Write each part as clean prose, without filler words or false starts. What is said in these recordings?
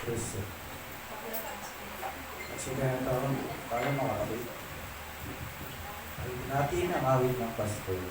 Kristo. Kasi kaya tayo makakabit. Ay natin ang awit ng pastor.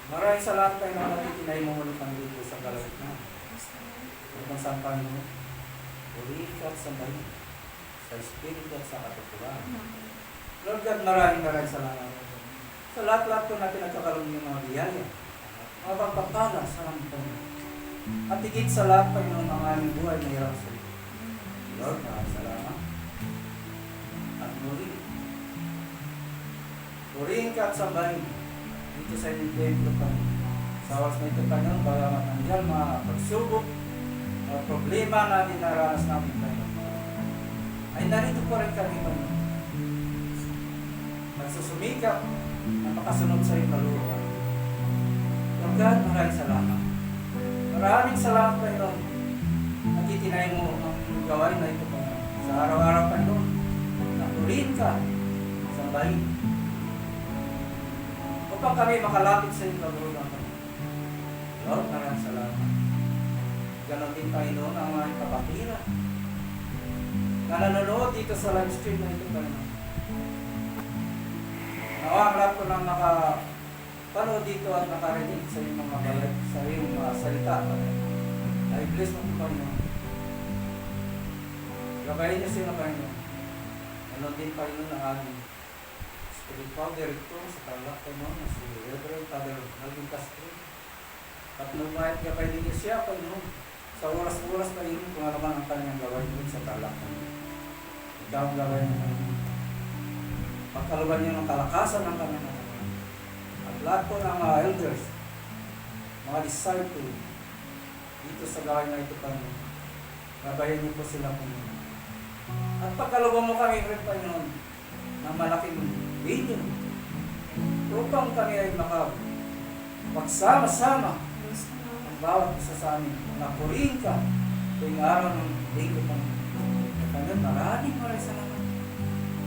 Maraming salamat kayo na natitinay mo muli kang dito sa kalagitnaan. Kung saan pa mo, purihin ka at sambahin sa Espiritu at sa katotohanan. Lord God, maraming salamat. Sa lahat-lahat po natin nagkakaroon ng mga biyaya, mga pagpapala sa lampong. At higit sa lahat pa ng mga aming buhay na hirap sa iyo. Lord, maraming salamat. muli. Purihin ka at sambahin dito sa inyong templo, Panginoon. Sa oras na ito, Panginoon, bagamat nandiyan mga pagsubok, mga problema na dinaranas namin, Panginoon, ay narito pa rin kami, Panginoon. Nagsusumikap na makasunod sa iyong kalooban. Lord God, maraming salamat. Maraming salamat, Panginoon. Nagtitinay mo ang gawain na ito, Panginoon. Sa araw-araw, Panginoon, napurihin ka, sambahin. Upang kami makalapit sa iyong kalooban, Panginoon. Lord, maraming salamat. Ganon din, Panginoon, ang mga kapatira na nanonood dito sa live stream na ito, Panginoon. Nawa ang lahat ko nang nakapanood dito at nakarinig sa iyong mga balay, sa iyong mga salita, Panginoon. I-bless mo po, Panginoon. Gabayin niyo sila, Panginoon. Ganon din, Panginoon, ang aming spiritual director sa Tarlac, Panginoon, na si Reverend Father Melvin Castro. At lumahit gabay din niyo siya, Panginoon. Sa oras-oras, Panginoon, kung ano man ang kanyang gawain din sa Tarlac, Panginoon. Ikaw ang gawain niyo, Panginoon. Pagkaluban niyo ng kalakasan ng kanyang gawain. At lahat po ng mga elders, mga disciple, dito sa gawain na ito, Panginoon. Gabayan niyo po sila, Panginoon. At pagkaluban mo kami, Panginoon, ng malaking bilyon, upang kami ay magsama-sama ang bawat isa sa amin. Napurihin ka tuwing araw ng linggo, Panginoon. Panginoon, maraming salamat.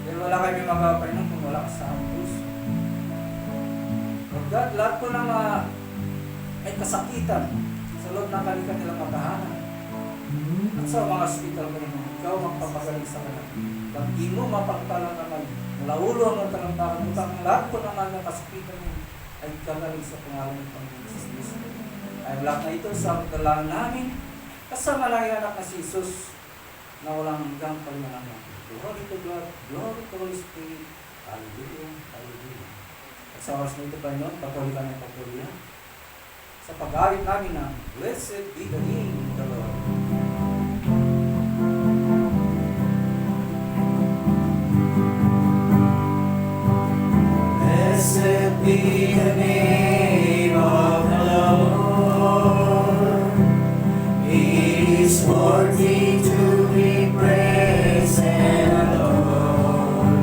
Dahil wala kami magawa, Panginoon, kung wala ka sa aming puso. Lord God, lahat po ng ay kasakitan sa loob ng kanilang matahanan. At sa mga hospital, Panginoon, ikaw magpapagaling sa kanila. Hindi mo mapagpalang naman mula ulo ang talang-talang utang. Lahat po naman ng kasakitan mo ay kagaling sa pangalan ng Panginoon Jesus Cristo. Ay lahat na ito sa pagdalaan namin kasama lang yung anak na si Jesus na walang hanggang paliwanag. Glory to God, glory to Holy Spirit. Hallelujah, hallelujah. At sa oras na ito, Panginoon, patuloy ka ng patuloy sa pag-awit namin ng Blessed be the name of the Lord. Blessed be the name of the Lord. He is worthy to be praised and adored.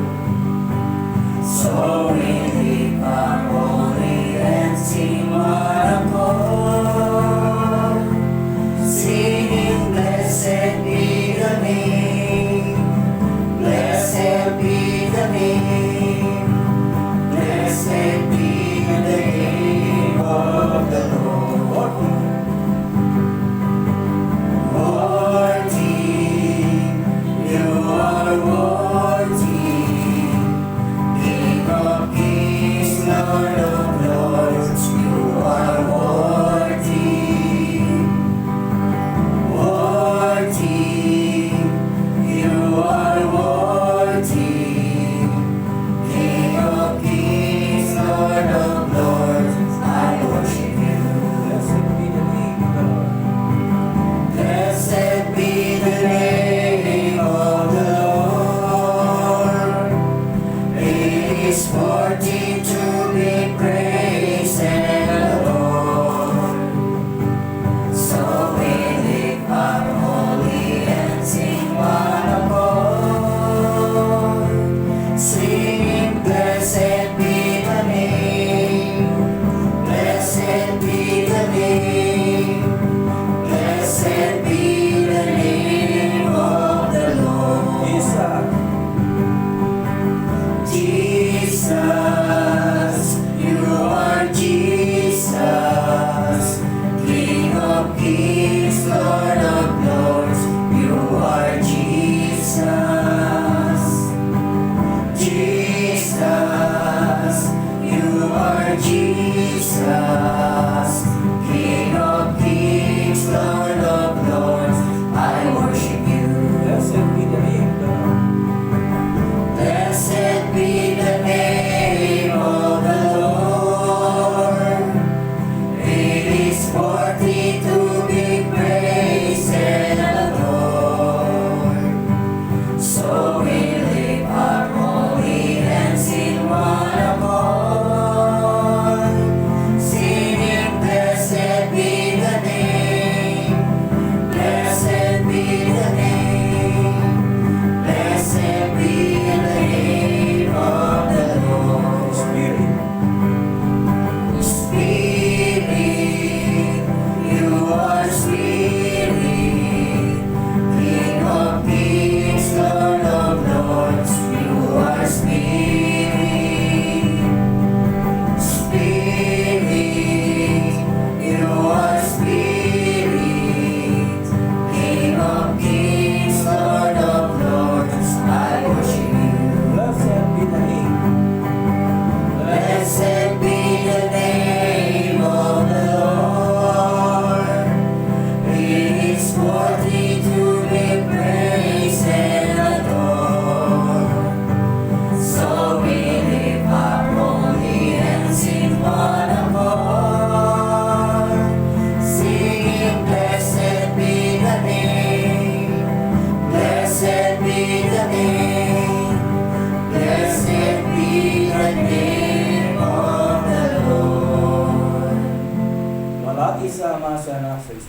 So we lift our holy and sing one accord, singing, blessed be the name, blessed be the name. Blessed be the name of the Lord. Worthy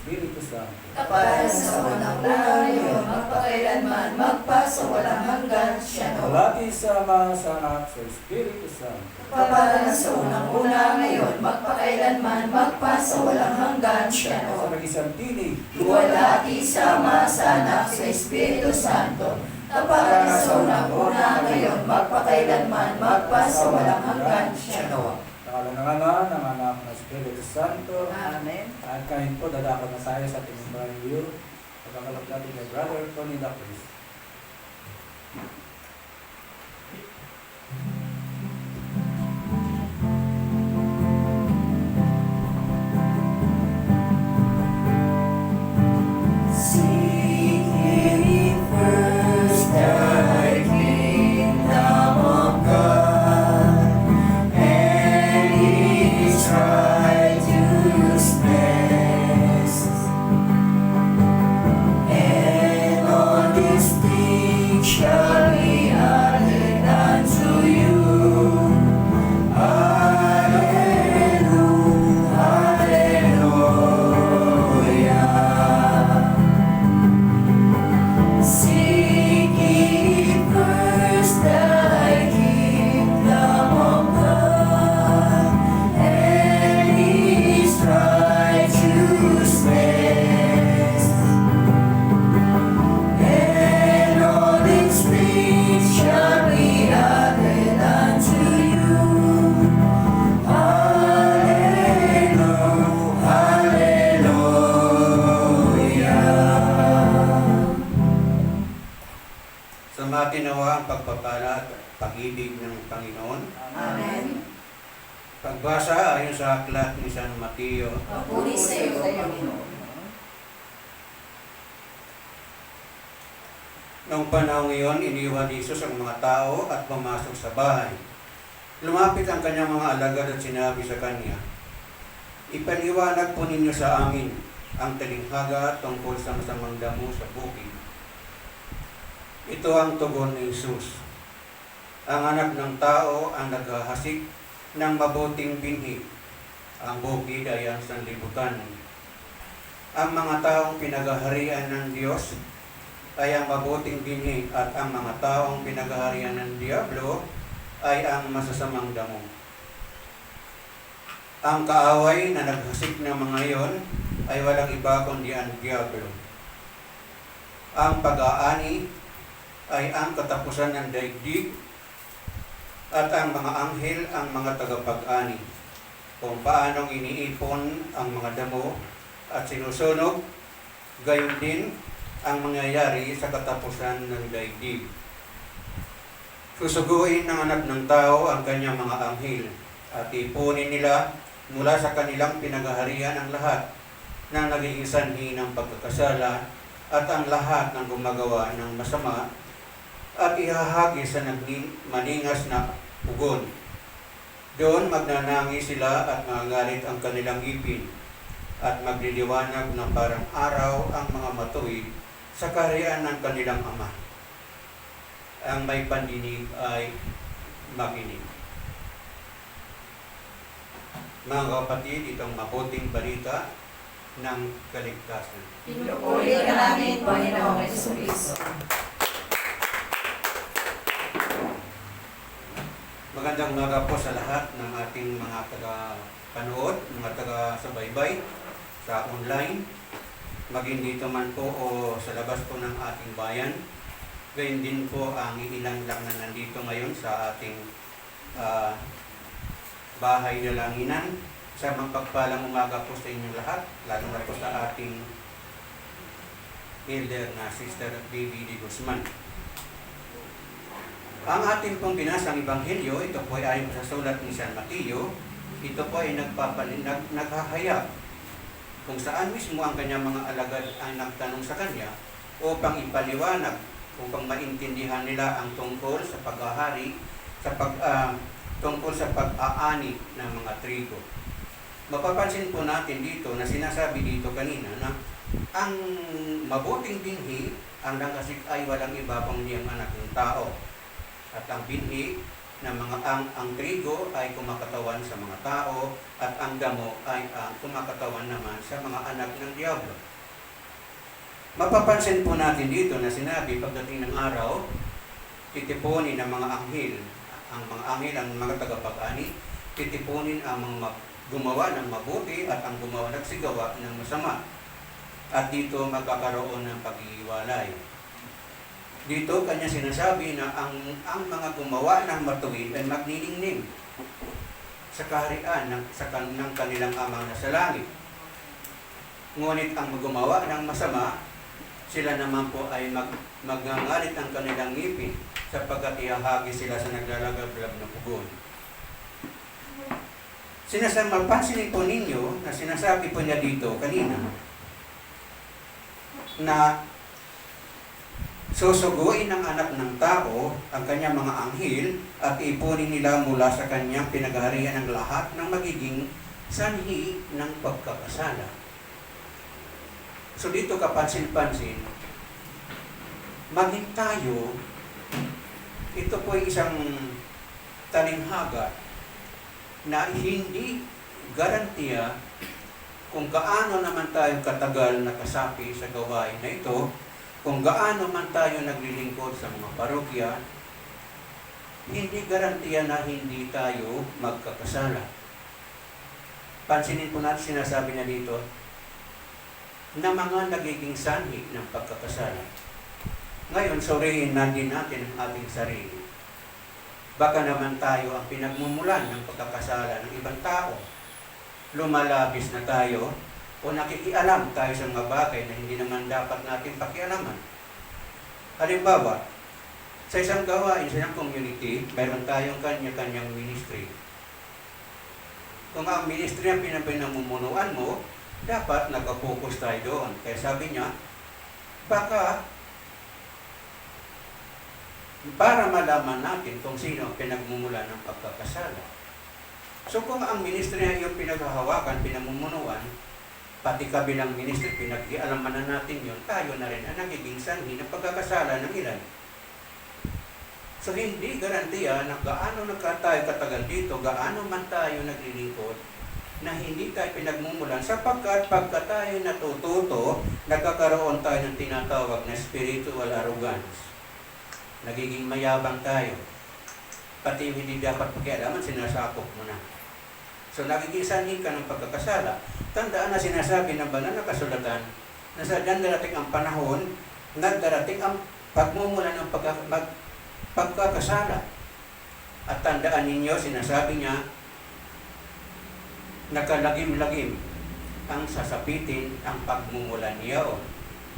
Espiritu Santo. Kapag sa unang-una ngayon, magpakailanman, magpasawalang hanggan, siya no. Kalati sa Ama, sa Anak, sa Espiritu Santo. Kapag sa unang-una ngayon, magpakailanman, magpasawalang hanggan, siya Sa no. nag-isang tinig. Luwalhati sa Ama, sa Anak, sa Espiritu Santo. Kapag sa unang-una ngayon, magpakailanman, magpasawalang hanggan, siya no. Nakala ng Ama, ng Anak, ng Espiritu Santo. Amen. At kahit po, dadakot na tayo sa ating barangay. Pagkakalap natin kay Brother Tony Dacris. Seek ye first the kingdom of God and His righteousness, and all these things shall be added unto you. Hallelujah, hallelujah. Seek ye first thy kingdom of God and His righteousness, and all these things shall be added unto you. Hallelujah, hallelujah. Samatin nawa ang pagpapala at pag-ibig ng Panginoon. Amen. Pagbasa ayon sa aklat ni San Mateo. Papuri sa iyo, Panginoon. Noong panahon iyon, iniwan ni Jesus ang mga tao at pumasok sa bahay. Lumapit ang kanyang mga alagad at sinabi sa kanya, "Ipaliwanag po ninyo sa amin ang talinghaga tungkol sa masamang damo sa bukid." Ito ang tugon ni Jesus. Ang anak ng tao ang naghahasik ng mabuting binhi. Ang bukid ay ang sanlibutan. Ang mga taong pinaghaharian ng Diyos ay ang mabuting binhi at ang mga taong pinaghaharian ng Diablo ay ang masasamang damo. Ang kaaway na naghasik ng mga iyon ay walang iba kundi ang Diablo. Ang pag-aani ay ang katapusan ng daigdig at ang mga anghel ang mga tagapag-ani. Kung paanong iniipon ang mga damo at sinusunog, gayon din ang mangyayari sa katapusan ng daigdig. Susuguin ng anak ng tao ang kanyang mga anghel at ipunin nila mula sa kanilang pinagaharian ang lahat ng naging sanhi ng pagkakasala at ang lahat ng gumagawa ng masama at ihahagis sa maningas na pugon. Doon magnanangis sila at magagalit ang kanilang ngipin at magliliwanag na parang araw ang mga matuwid sa kaharian ng kanilang Ama. Ang may pandinig ay makinig. Mga kapatid, itong mabuting balita ng kaligtasan. Pinupuri ka namin, Panginoong Jesucristo. Magandang umaga po sa lahat ng ating mga taga-panood, mga taga-subaybay sa online, maging dito man po o sa labas po ng ating bayan. Gayun din po ang ilan lang na nandito ngayon sa ating bahay na langinan. Sa magpagpalang umaga po sa inyong lahat, lalo na po sa ating elder na Sister Baby de Guzman. Ang ating pong binasang Ebanghelyo, ito po ay ayon sa sulat ni San Mateo, ito po ay naghahayag kung saan mismo ang kanyang mga alagad ay nagtanong sa kanya upang ipaliwanag, upang maintindihan nila ang tungkol sa paghahari, tungkol sa pag-aani ng mga trigo. Mapapansin po natin dito na sinasabi dito kanina na ang mabuting binhi, ang nangkasik ay walang iba pang niyang anak ng tao. At ang binhi na ang trigo ay kumakatawan sa mga tao at ang damo ay kumakatawan naman sa mga anak ng Diablo. Mapapansin po natin dito na sinabi pagdating ng araw, titipunin ng mga anghel, ang mga anghel ang mga tagapag-ani, titipunin ang mga gumawa ng mabuti at ang gumawa nagsigawa ng masama. At dito magkakaroon ng pag-iwalay. Dito kanya sinasabi na ang mga gumawa ng matuwid ay magniningning sa kaharian ng kanilang amang nasa langit. Ngunit ang gumawa ng masama, sila naman po ay magngangalit ng kanilang ngipin sapagkat ihahagi sila sa naglalagablab na pugon. Mapansinin po ninyo na sinasabi po niya dito kanina na susuguin ng anak ng tao ang kanyang mga anghel at ipunin nila mula sa kanyang pinaghaharian ng lahat ng magiging sanhi ng pagkakasala. So dito kapansin-pansin, maging tayo, ito po ay isang talinghaga na hindi garantiya kung gaano naman tayo katagal nakasapi sa gawain na ito, kung gaano man tayo naglilingkod sa mga parokya, hindi garantiya na hindi tayo magkakasala. Pansinin po natin sinasabi niya dito na mga nagiging sanhi ng pagkakasala. Ngayon, suriin natin ang ating sarili. Baka naman tayo ang pinagmumulan ng pagkakasala ng ibang tao. Lumalabis na tayo o nakikialam tayo sa mga bagay na hindi naman dapat natin pakialaman. Halimbawa, sa isang gawain, sa isang community, mayroon tayong kanya-kanyang ministry. Kung ang ministry ang pinamumunuan mo, dapat nakapokus tayo doon. Kaya sabi niya, baka para malaman natin kung sino ang pinagmumula ng pagkakasala. So kung ang ministry ay yung pinaghahawakan, pinamumunuan, pati kabilang ministry, pinag-ialaman na natin yun, tayo na rin ang nagiging sanhi ng pagkakasala ng ilan. So hindi garantiya na gaano tayo katagal dito, gaano man tayo naglilingkod, na hindi tayo pinagmumulan sapagkat pagka tayo natututo, nagkakaroon tayo ng tinatawag na spiritual arrogance. Nagiging mayabang tayo. Pati hindi dapat pakialaman, sinasakop mo na. So nagiging sanhi ka ng pagkakasala. Tandaan na sinasabi ng banal na kasulatan na sa darating ang panahon, nagdarating ang pagmumula ng pagkakasala. At tandaan ninyo, sinasabi niya, nakalagim-lagim ang sasapitin ang pagmumulan niyo.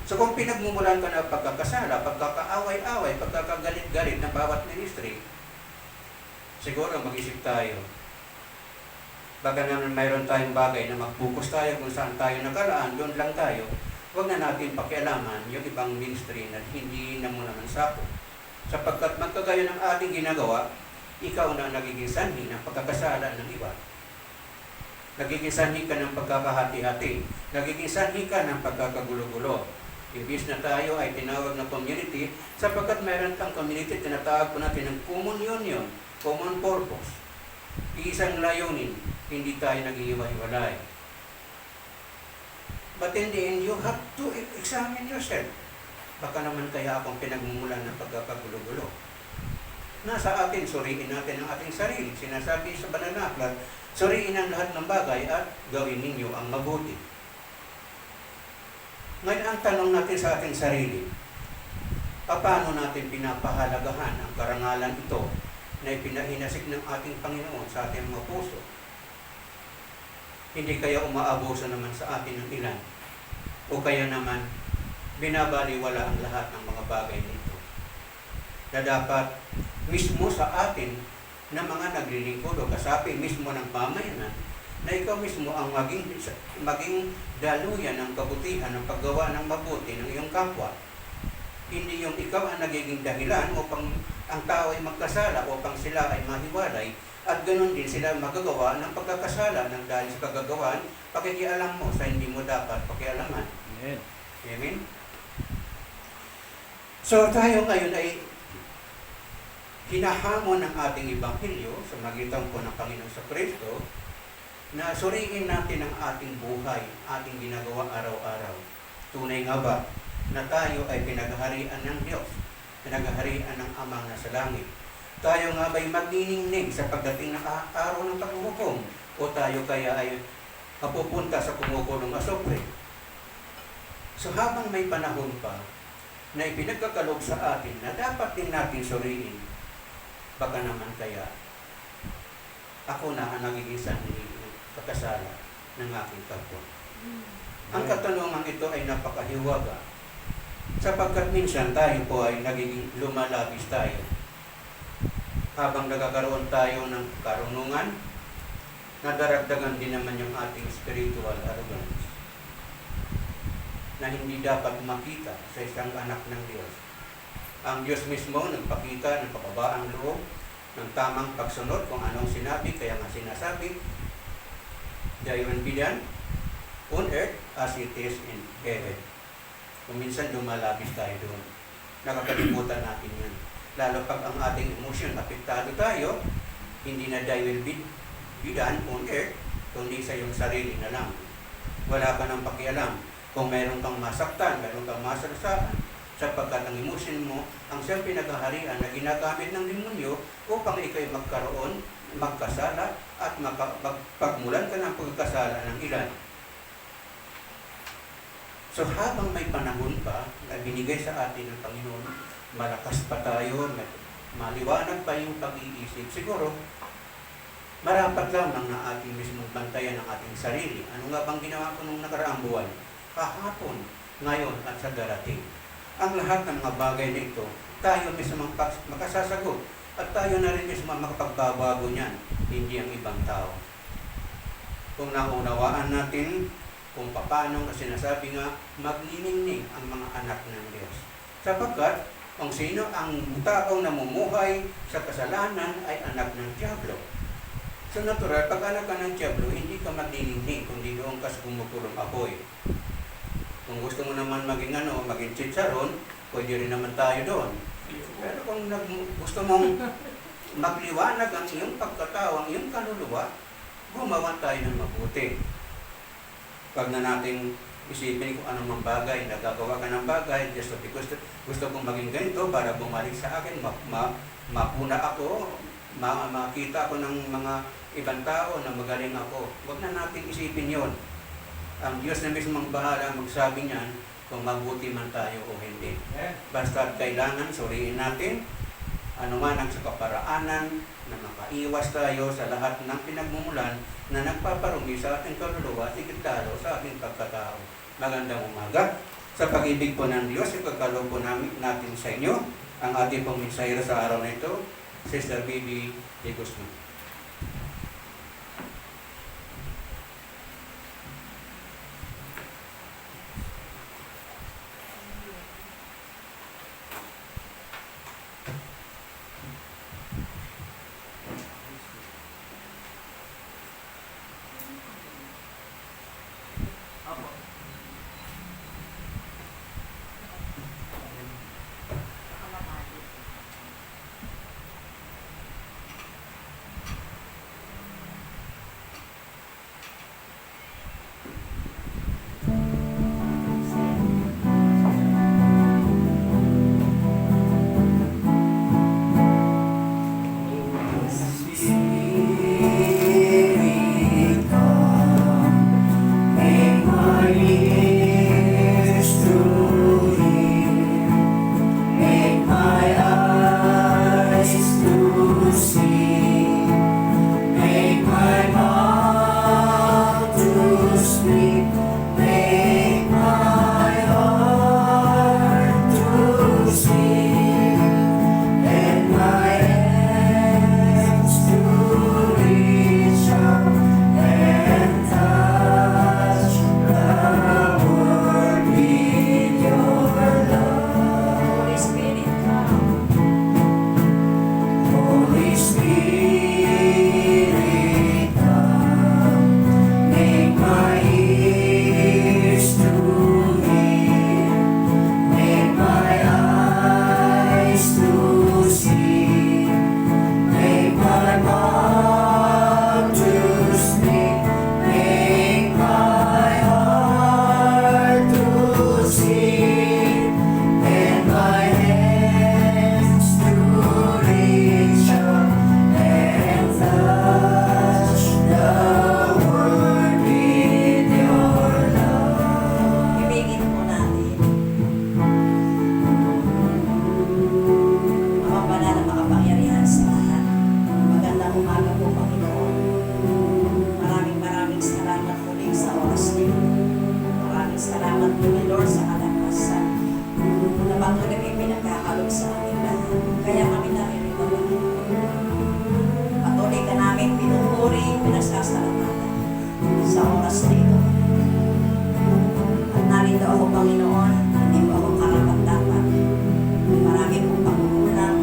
So kung pinagmumulan ka ng pagkakasala, pagkakaaway-away, pagkakagalit-galit ng bawat ministry, siguro mag-isip tayo. Baka naman mayroon tayong bagay na mag-focus tayo kung saan tayo nakalaan, doon lang tayo. Huwag na natin pakialaman yung ibang ministry na hindi na mo naman sapo. Sapagkat magkagayon ng ating ginagawa, ikaw na nagiging sanhi ng pagkakasala ng iba. Nagiging sanhi ka ng pagkakahati-hati. Nagiging sanhi ka ng pagkakagulo-gulo. Imbis na tayo ay tinawag na community, sapagkat mayroon kang community, tinatawag po natin ng common union, common purpose. Isang layunin, hindi tayo nag-iiwa-iwalay. But in the end, you have to examine yourself. Baka naman kaya akong pinagmumulan ng pagkakagulo-gulo. Nasa atin, suriin natin ang ating sarili. Sinasabi sa banal na aklat, suriin ang lahat ng bagay at gawin ninyo ang mabuti. Ngayon, ang tanong natin sa ating sarili, paano natin pinapahalagahan ang karangalan ito na ipinahinasik ng ating Panginoon sa ating mga puso? Hindi kaya umaabuso naman sa atin ng ilan? O kaya naman, binabaliwala ang lahat ng mga bagay nito na dapat mismo sa atin na mga naglilingkod o kasapi mismo ng pamayanan na ikaw mismo ang maging daluyan ng kabutihan ng paggawa ng mabuti ng iyong kapwa. Hindi yung ikaw ang nagiging dahilan upang ang tao ay magkasala upang sila ay mahiwalay at ganoon din sila magagawa ng pagkakasala ng dahil sa kagagawan, pakikialam mo sa hindi mo dapat pakialaman. Amen. Amen? So tayo ngayon ay hinahamon ng ating Ebanghelyo sa magitan po ng Panginoon sa Kristo na suriin natin ang ating buhay, ating ginagawa araw-araw. Tunay nga ba na tayo ay pinaghaharian ng Diyos, pinaghaharian ng Amang nasa langit? Tayo nga ba'y magniningning sa pagdating ng araw ng paghuhukom? O tayo kaya ay mapupunta sa kumukulong asopre? So habang may panahon pa na ipinagkakaloob sa atin na dapat din natin suriin, baka naman kaya ako na ang nagiging sanhi pagkasala ng aking kapwa. Ang katanungan ito ay napakahiwaga sapagkat minsan tayo po ay nagiging lumalabis tayo. Habang nagkakaroon tayo ng karunungan, nadaragdagan din naman yung ating spiritual arrogance na hindi dapat makita sa isang anak ng Diyos. Ang Diyos mismo nagpakita ng kababaang loob, ng tamang pagsunod kung anong sinabi, kaya nga sinasabi, "Thy will be done on earth as it is in heaven." Kung minsan lumalabis tayo doon, nakakalimutan natin yan. Lalo pag ang ating emosyon, apektado tayo, hindi na "Thy will be done on earth", kundi sa iyong sarili na lang. Wala ka nang pakialam. Kung meron kang masaktan, meron kang masarsaan, sapagkat ang emosyon mo, ang siyang pinaghaharian na ginagamit ng demonyo upang ikay magkaroon, magkasala, at pagmulan ka ng pagkasala ng ilan. So habang may panahon pa na binigay sa atin ng Panginoon, malakas pa tayo, maliwanag pa yung pag-iisip, siguro, marapat lamang na ating mismong bantayan ang ating sarili. Ano nga bang ginawa ko nung nakaraang buwan? Kahapon, ngayon, at sa darating. Ang lahat ng mga bagay na ito, tayo mismo makasasagot at tayo na rin mismo makapagbabago niyan, hindi ang ibang tao. Kung naunawaan natin kung paano na sinasabi nga, magniningning ang mga anak ng Diyos. Sapagkat, kung sino ang taong namumuhay sa kasalanan ay anak ng Diablo. So natural, pag anak ka ng Diablo, hindi ka magniningning, kundi doon ka sa kumukulong apoy. Kung gusto mo naman maging chicharon, pwede rin naman tayo doon. Pero kung gusto mong magliwanag ang iyong pagkatao, ang iyong kaluluwa, gumawa tayo ng mabuti. Pag na nating isipin kung anong mga bagay, nagagawa ka ng bagay, just because gusto kong maging ganito para bumalik sa akin, mapuna ako, makita ako ng mga ibang tao na magaling ako. Huwag na nating isipin yon. Ang Diyos na mismo ang bahala magsabi niyan kung mabuti man tayo o hindi. Basta kailangan suriin natin anuman ang sa kaparaanan na makaiwas tayo sa lahat ng pinagmumulan na nagpaparumi sa ating kaluluwa, higit lalo sa ating pagkatao. Magandang umaga. Sa pag-ibig po ng Diyos, ipagkaloob po natin sa inyo ang ating pong mensahero sa araw na ito, Sister Bibi de Guzman. sa aming lahat. Kaya kami naririto, Panginoon. Patuloy ka namin pinupuri, pinasasalamatan sa oras na ito. At narito ako, Panginoon, hindi mo ako karapat-dapat. Marami pong pagkukulang,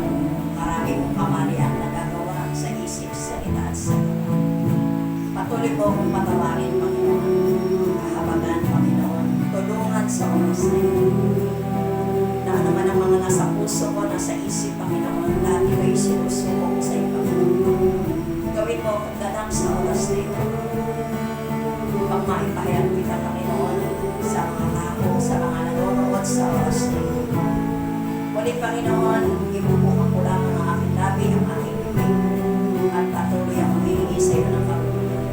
marami pong kamalian na gagawa sa isip, salita at sa gawa. Patuloy po akong patawarin, Panginoon. Kahabagan, Panginoon. Tulungan sa oras na ito. Na ano man ang mga nasa puso ko, nasa isip, Panginoon, lahat ikaw'y sinusuko ko sa iyo, Panginoon. Gawin mo akong ganang sa oras na ito. Upang maipahayag kita, Panginoon, sa mga tao, sa mga nanonood sa oras na ito. Muli, Panginoon, ibubukan ko lamang ang aking labi, ang aking bibig, at patuloy akong hihingi sa iyo ng karunungan.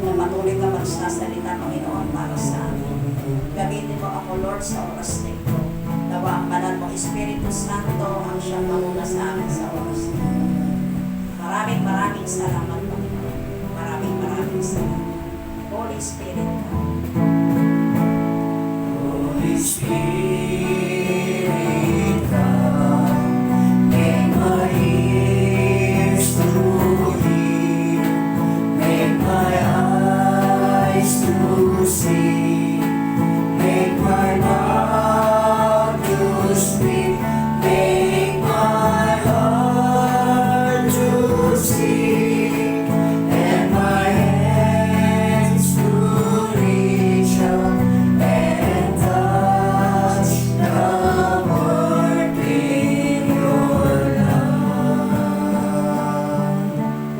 Na patuloy ka magsasalita, Panginoon, para sa amin. Gamitin mo ako, Lord, sa oras na ito. Nawa ang banal mong Espiritu Santo ang siyang mamuna sa amin sa oras na ito. Maraming salamat, Panginoon. Maraming salamat. Holy Spirit, Holy Spirit, come, make my ears to hear, make my eyes to see, make my mouth to speak, make my heart to sing, and my hands to reach out and touch the work in your love.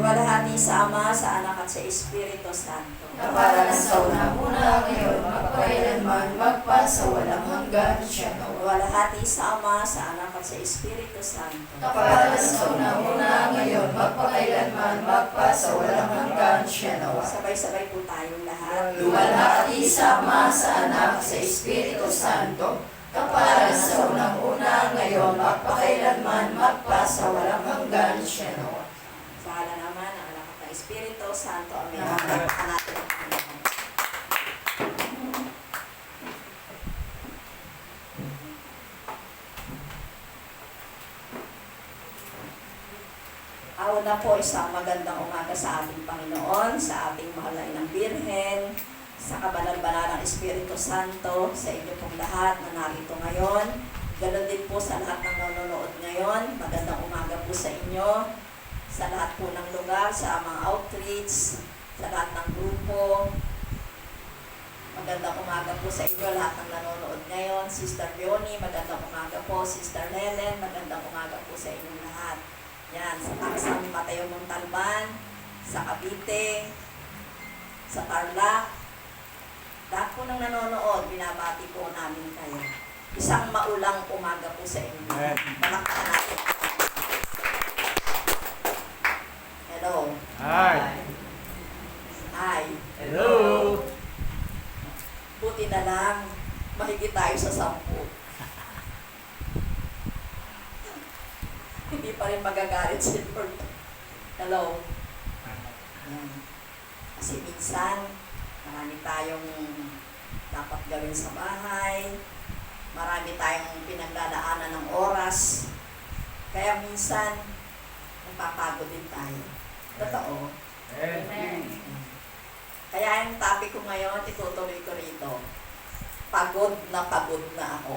Walhati sa Ama, sa Anak at sa Espiritu Santo. na para na sa unang-una ngayon, magpakailanman, magpasawalang hanggan siya nawa. Walhati sa Ama, sa Anak at sa Espiritu Santo. Na para na sa unang-una ngayon, magpakailanman, magpasawalang hanggan siya nawa. Sabay-sabay po tayong lahat. Luwalhati sa Ama, sa Anak, sa Espiritu Santo, kapara sa unang-una ngayon, magpakailanman, magpasawalang hanggan siya nawa. Sa ngalan naman ng Anak at ng Espiritu Santo. Amen. Hanapin ang Panginoon. Una po, isang magandang umaga sa ating Panginoon, sa ating mahal na Inang Birhen, sa kabanal-banal ng Espiritu Santo, sa inyo pong lahat na narito ngayon. Ganon din po sa lahat ng nanonood ngayon. Magandang umaga po sa inyo, sa lahat po ng lugar, sa mga outreach, sa lahat ng grupo. Magandang umaga po sa inyo, lahat ng nanonood ngayon. Sister Leonie, magandang umaga po. Sister Helen, magandang umaga po sa inyong lahat. Yan, sa Taksang Mateo Montalban, sa Cavite, sa Tarlac. Lahat po ng nanonood, binabati po namin kayo. Isang maulang umaga po sa inyo. Palakpakan natin. Hello. Hi. Hi. Hello. Buti na lang, mahigit tayo sa 10. Hindi pa rin magagalit si Lord. Hello. Yan. Kasi minsan, marami tayong dapat gawin sa bahay. Marami tayong pinagdadaanan ng oras. Kaya minsan, napapagod din tayo. Totoo. Amen. Kaya yung topic ko ngayon, itutuloy ko rito. Pagod na ako.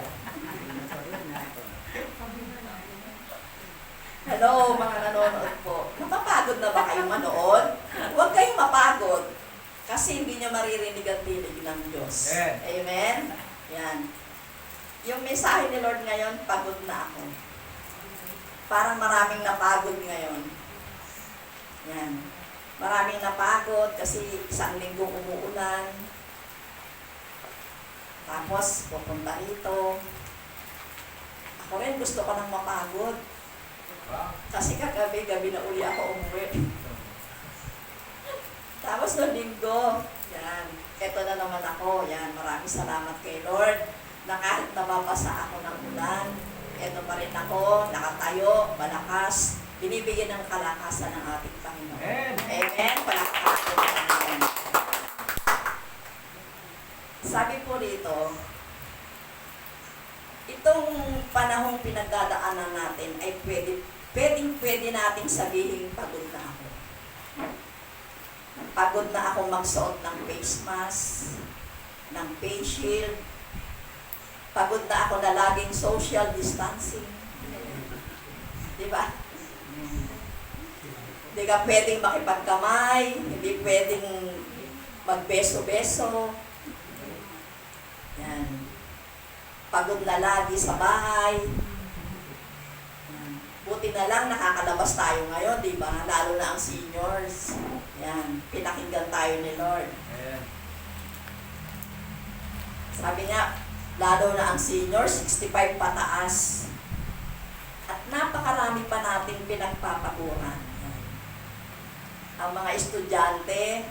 Hello, mga nanonood po. Napapagod na ba kayo manood? Huwag kayong mapagod. Kasi hindi niya maririnig ang tinig ng Diyos. Amen? Yan. Yung mensahe ni Lord ngayon, pagod na ako. Parang maraming napagod ngayon. Yan. Maraming napagod kasi isang linggong umuulan. Tapos, pupunta rito. Ako rin gusto ko nang mapagod. Kasi kagabi-gabi na uli ako umuwi. Tapos noong linggo, yan, eto na naman ako, yan, maraming salamat kay Lord na kahit nababasa ako ng ulan, eto pa rin ako, nakatayo, malakas, binibigyan ng kalakasan ng ating Panginoon. Amen. Palakpakan natin. Sabi po rito, itong panahong pinagdadaanan natin ay pwede natin sabihin pagod na ako. Pagod na ako magsuot ng face mask, ng face shield. Pagod na ako na laging social distancing. Di ba? Hindi ka pwedeng makipagkamay, hindi pwedeng magbeso-beso. Yan. Pagod na lagi sa bahay. Yan. Buti na lang nakakalabas tayo ngayon, di ba? Lalo na ang seniors. Yan. Pinakinggan tayo ni Lord. Ayan. Sabi nga, lalo na ang seniors, 65 pataas. At napakarami pa nating pinagpapaguran. Yan. Ang mga estudyante,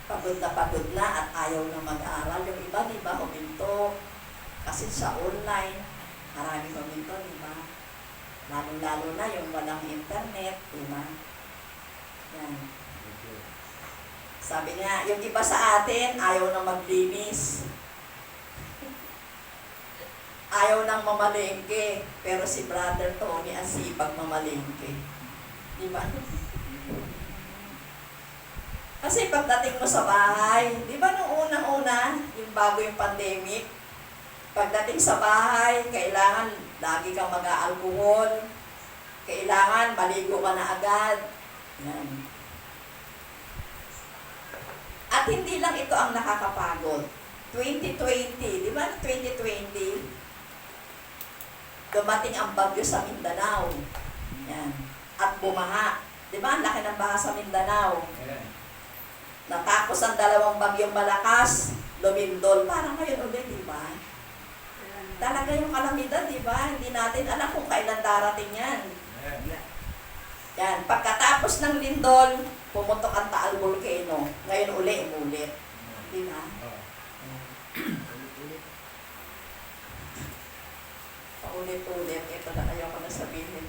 pagod na at ayaw na mag-aral. Yung iba, di ba, huminto. Kasi sa online, maraming huminto, di ba? Lalo-lalo na yung walang internet, di ba? Yan. Sabi nga, yung iba sa atin, ayaw na maglinis. Ayaw nang mamalengke. Pero si Brother Tony ang sipag mamalengke. Di ba? Kasi pagdating mo sa bahay, di ba nung unang-una, yung bago yung pandemic, pagdating sa bahay, kailangan lagi kang mag-aalcohol, kailangan maligo ka na agad. Yan. At hindi lang ito ang nakakapagod. 2020, di ba 2020, dumating ang bagyo sa Mindanao. Yan. At bumaha. Di ba ang laki ng baha sa Mindanao? Ayan. Natapos ang dalawang bagyong malakas, lumindol, parang ngayon ulit, di ba? Talaga yung kalamidad, di ba? Hindi natin alam kung kailan darating yan. Ayan. Yan, pagkatapos ng lindol, pumutok ang Taal Volcano. Ngayon umulit. Di ba? Oh. Paulit-ulit, ito na ayaw ko na sabihin.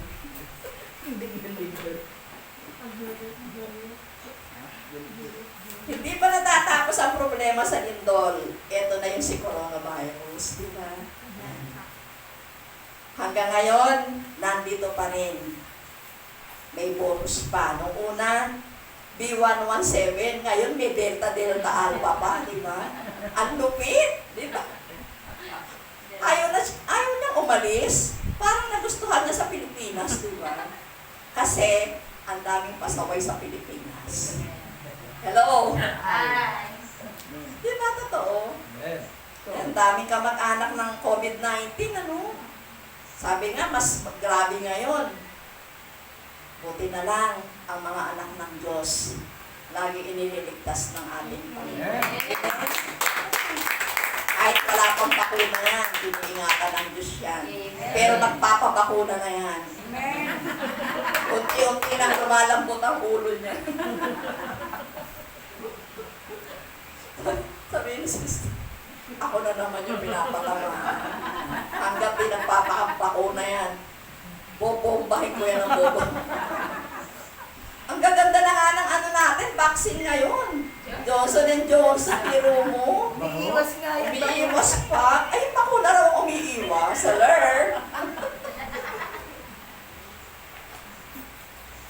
Hindi pa natatapos ang problema sa lindol. Ito na yung si coronavirus, di ba? Hanggang ngayon, nandito pa rin. May bonus pa. Nung una, B117, ngayon may Delta Alpha pa, di ba? Ang lupit, di ba? Ayaw niyang umalis. Parang nagustuhan niya sa Pilipinas, di ba? Kasi, ang daming pasaway sa Pilipinas. Hello? Di ba totoo? Ayan. Ang daming kamag-anak ng COVID-19, ano? Sabi nga, mas grabe ngayon. Buti na lang ang mga anak ng Diyos. Lagi inililigtas ng ating Panginoon. Kahit wala pang bakuna yan, iniingatan ng Diyos yan. Pero magpapabakuna na yan. Unti-unti nang lumalambot ang ulo niya. Sabi ni Sister, ako na naman yung pinapatawa. Hanggang pinagpapakabakuna yan. Bobombahin ko yan ang bobo. Ang gaganda na nga ng ano natin, vaccine ngayon. Johnson & Johnson, biro mo. Umiiwas nga yan. Umiiwas pa. Ay, bakuna raw ang umiiwas. Saler.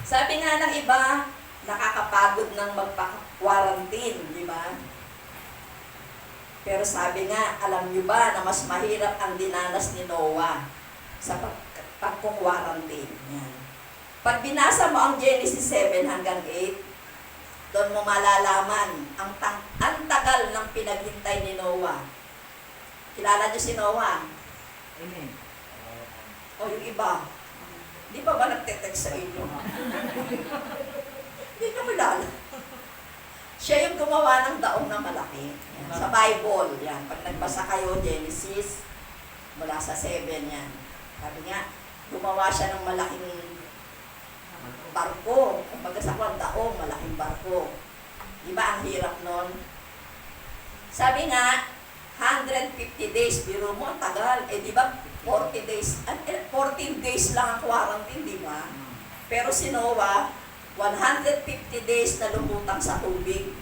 Sabi nga ng iba, nakakapagod ng magpa-quarantine, di ba? Pero sabi nga, alam niyo ba na mas mahirap ang dinanas ni Noah sa pagkukwarantine. Yan. Pag binasa mo ang Genesis 7 hanggang 8, doon mo malalaman ang tagal ng pinaghintay ni Noah. Kilala niyo si Noah? Amen. O yung iba? Di ba nagte-text sa inyo? Hindi niyo kilala. Siya yung gumawa ng daong na malaki. Yan. Sa Bible, yan. Pag nagbasa kayo, Genesis, mula sa 7 yan. Sabi nga, gumawa siya ng malaking barko. Kumbaga sa kwan, daong, malaking barko. Di ba ang hirap nun? Sabi nga, 150 days, biro mo, ang tagal. Eh di ba, 40 days, 14 days lang ang quarantine, di ba? Pero si Noah, 150 days na lumutang sa tubig,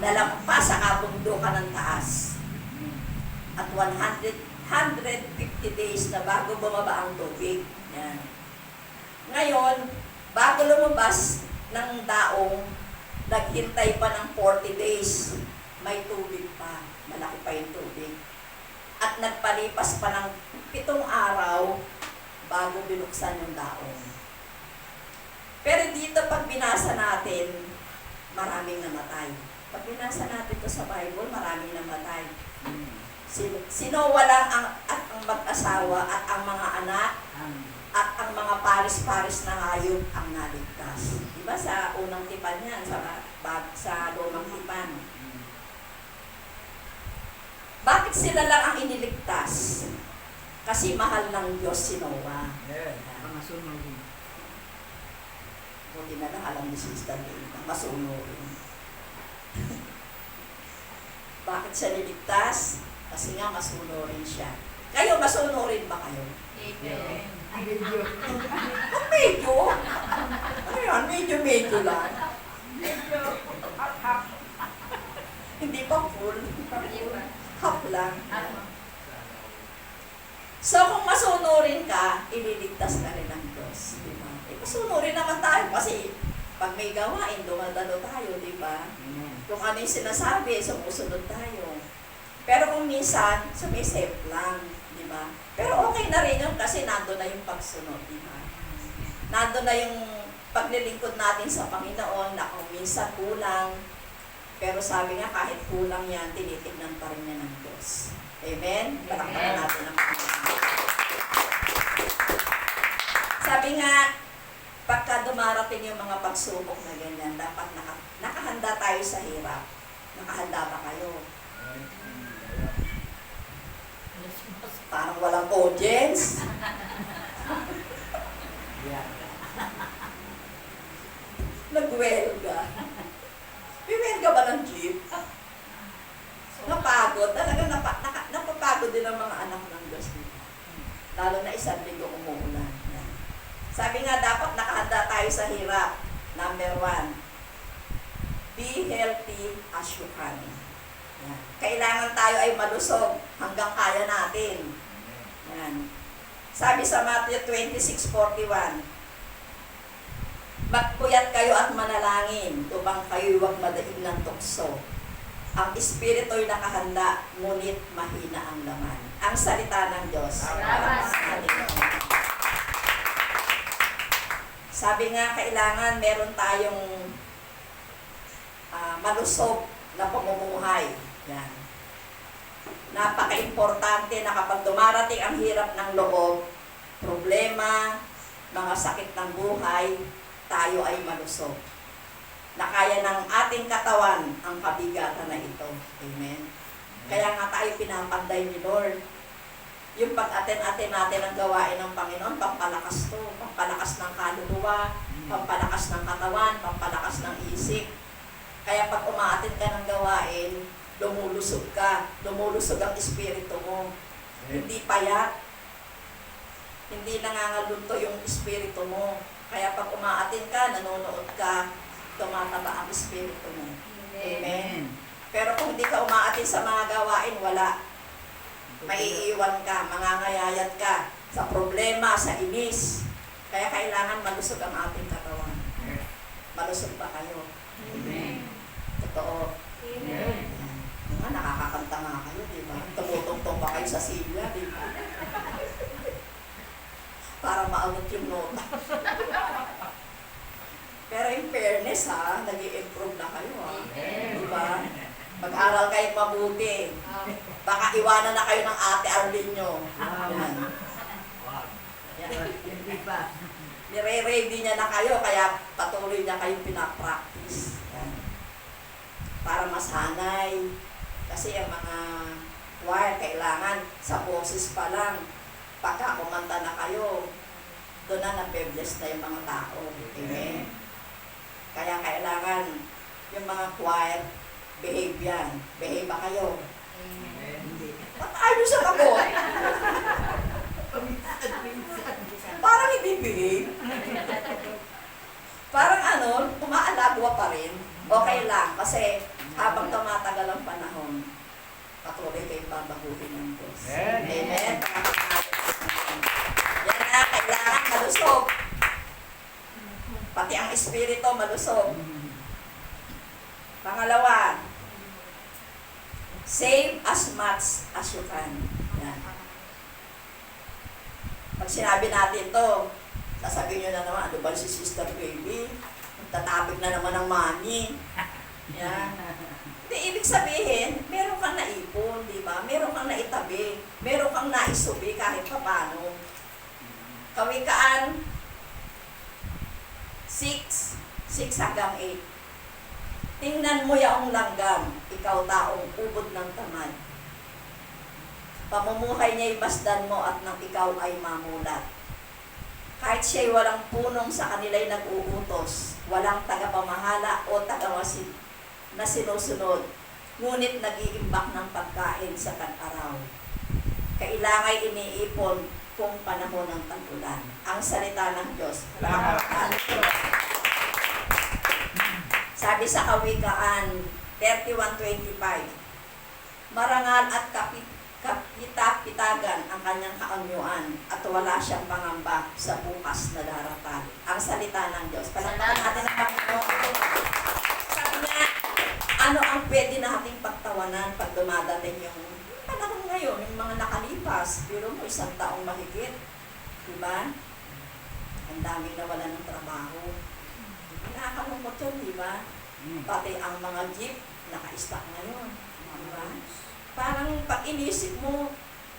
nalampas sa kabundukan ng taas. At 150 150 days na bago bumaba ang tubig. Yan. Ngayon, bago lumabas ng daong, naghintay pa ng 40 days. May tubig pa. Malaki pa yung tubig. At nagpalipas pa ng 7 araw bago binuksan yung daong. Pero dito pag binasa natin, maraming namatay. Pag binasa natin to sa Bible, maraming namatay. Sino walang at ang mag-asawa at ang mga anak at ang mga paris-paris na hayop ang naligtas. Diba sa unang tipan yan, sa lumang tipan. Bakit sila lang ang iniligtas? Kasi mahal ng Diyos si Noah. Mga sunurin. Buti na lang alam ni Sister Lane na masunurin. Bakit siya niligtas? Kasi nga masunurin siya. Kayo, masunurin ba kayo? Amen. Medyo? Ano yan? Medyo lang. Hindi pa full. Half lang. So kung masunurin ka, ililigtas ka rin ng Diyos. Diba? Masunurin naman tayo kasi pag may gawain, dumadalo tayo, di ba? Kung ano yung sinasabi, sumusunod tayo. Pero kung minsan, sumisip lang, di ba? Pero okay na rin yun kasi nando na yung pagsunod, di ba? Nando na yung paglilingkod natin sa Panginoon na kung minsan kulang, pero sabi nga kahit kulang yan, tinitignan pa rin niya ng Diyos. Amen? Palakpakan natin ang Panginoon. Sabi nga, pagka dumarating yung mga pagsubok na ganyan, dapat nakahanda tayo sa hirap. Nakahanda ba kayo? Parang walang audience. Nagwelga. Biwelga ba ng jeep? Napagod. Talagang napapagod din ang mga anak ng Diyos dito. Lalo na isang linggo umuulan. Yan. Sabi nga dapat nakahanda tayo sa hirap. Number 1, be healthy as you can. Yan. Kailangan tayo ay malusog hanggang kaya natin. Yan. Sabi sa Matthew 26:41, magpuyat kayo at manalangin upang kayo'y huwag madaig ng tukso. Ang espirito'y nakahanda, ngunit mahina ang laman. Ang salita ng Diyos. Sabi nga, kailangan meron tayong malusog na pamumuhay. Yan. Napaka-importante na kapag dumarating ang hirap ng loob, problema, mga sakit ng buhay, tayo ay malusog. Na kaya ng ating katawan ang kabigatan na ito. Amen. Kaya nga tayo pinapanday ni Lord. Yung pag-aten-aten natin ang gawain ng Panginoon, pampalakas to. Pampalakas ng kaluluwa, pampalakas ng katawan, pampalakas ng isip. Kaya pag umaaten ka ng gawain, lumulusog ka. Lumulusog ang espiritu mo. Hindi payat. Hindi nangangalunto yung espiritu mo. Kaya pag umaatin ka, nanonood ka, tumataba ang espiritu mo. Amen. Pero kung hindi ka umaatin sa mga gawain, wala. Maiiwan ka, mangangayayat ka sa problema, sa inis. Kaya kailangan malusog ang ating katawan. Malusog ba kayo? Amen. Totoo. Amen. Nga, nakakakanta nga kayo, di ba? Tumutong-tong pa kayo sa silya, di ba? Para maabot yung nota. Pero in fairness ha, nag-i-improve na kayo ha. Di ba? Mag-aral kayo mabuti. Baka iwanan na kayo ng ate Arlene nyo. Yan. Hindi pa. Nire-ready niya na kayo, kaya patuloy niya kayong pinapractice. Yan. Para masanay. Kasi ang mga choir, kailangan sa boses pa lang. Pagka kumanta na kayo, doon na nabe-bless na yung mga tao. Amen. Kaya kailangan yung mga choir, behave yan. Behave ba kayo? Hindi. Ba't ayaw sa kabot? Parang hindi behave. Parang ano, umaalagwa pa rin. Okay lang. Kasi habang tumatagal ang panahon, patuloy kayong babaguhin ng Diyos. Amen. Amen. Yan na, kailangan malusog. Pati ang espiritu malusog. Pangalawa, save as much as you can. Yan. Pag sinabi natin to, sasabihin nyo na naman, ano ba si Sister Baby? Magtatapik na naman ng money. Yan. Hindi, ibig sabihin, meron kang naipon, di ba? Meron kang naitabi. Meron kang naisubi kahit papano. Kawikaan 6 hanggang 8. Tingnan mo yaong langgam, ikaw taong ubod ng tamad. Pamumuhay niya'y masdan mo at nang ikaw ay mamulat. Kahit siya'y walang punong sa kanila'y nag-uutos, walang tagapamahala o tagawasin na sinusunod, ngunit nag-iimbak ng pagkain sa tag-araw. Kailangay iniipon kung panahon ng tag-ulan. Ang salita ng Diyos. Salamat. Sabi sa Kawikaan 31:25, marangal at kapita-pitagan ang kanyang kaanyuan at wala siyang pangamba sa bukas na darating. Ang salita ng Diyos. Palakpakan natin ang Panginoon. Sabi niya, ano ang pwede nating pagtawanan pag dumadating yung panahon ngayon, yung mga nakalipas, pero mo 1 taong mahigit. Diba? Ang daming nawalan ng trabaho. Nakakalungkot yun, diba? Pati ang mga jeep, naka-stack ngayon. Diba? Parang pag inisip mo,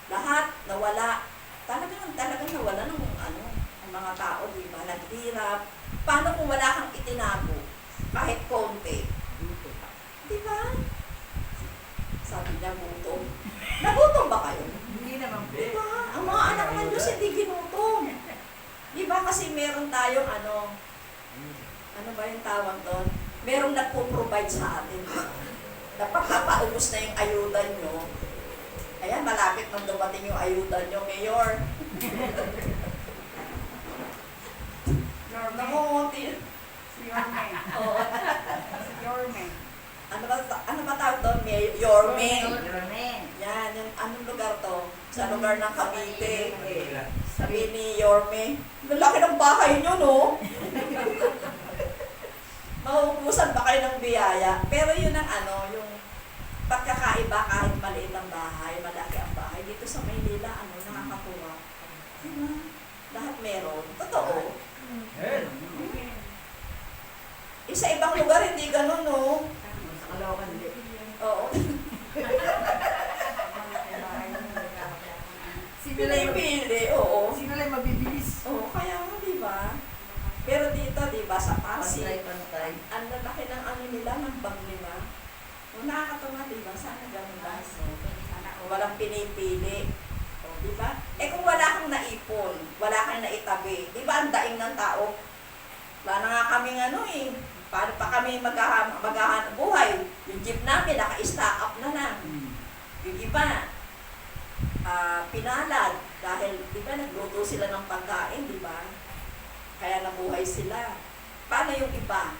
lahat nawala. Talagang nawala ng ang mga tao, diba? Naghirap. Paano kung wala kang itinago? Kahit konti. Diba? Sabi niya, gutom. Nagutom ba kayo? Hindi naman po. Diba? Ang mga anak ng Diyos hindi ginutom. Diba? Kasi meron tayong ano ba yung tawag doon? Merong nagpo-provide sa atin. Napakapaubos na yung ayuda nyo. Ayan, malapit nang dumating yung ayuda nyo, Mayor. Nakungunti. Si Yorme. Oo. Si Yorme. Ano ba tawag doon? Yorme. Yorme. Yan, yung anong lugar to? Sa lugar ng Cavite. Sabi ni Yorme, lalaki ng bahay nyo, no? Mauubusan ba kayo ng biyaya? Pero yun ang yung pagkakaiba kahit maliit ang bahay, malaki ang bahay. Dito sa Maynila, nakakatuwa. Diba? Lahat meron. Totoo. Sa ibang lugar, hindi ganun, no? Sa Caloocan, hindi. Oo. Sino lang Pinipili, oo. Sino lang mabibilis? Oo, kaya nga, diba? Pero dito, diba, sa Pasig, Pantay. ang lalaki ng nila, ng bag nila. O, nakakatawa, diba? Sana ganun ba? Walang pinipili. O, diba? Eh, kung wala kang naipon, wala kang naitabi, diba ang daing ng tao? Wala na nga kaming paano pa kami maghahanap buhay? Yung jeep namin, naka-stack up na lang. Yung iba, pinalad. Dahil, diba, nagluto sila ng pagkain, diba? Kaya nabuhay sila. Paano yung iba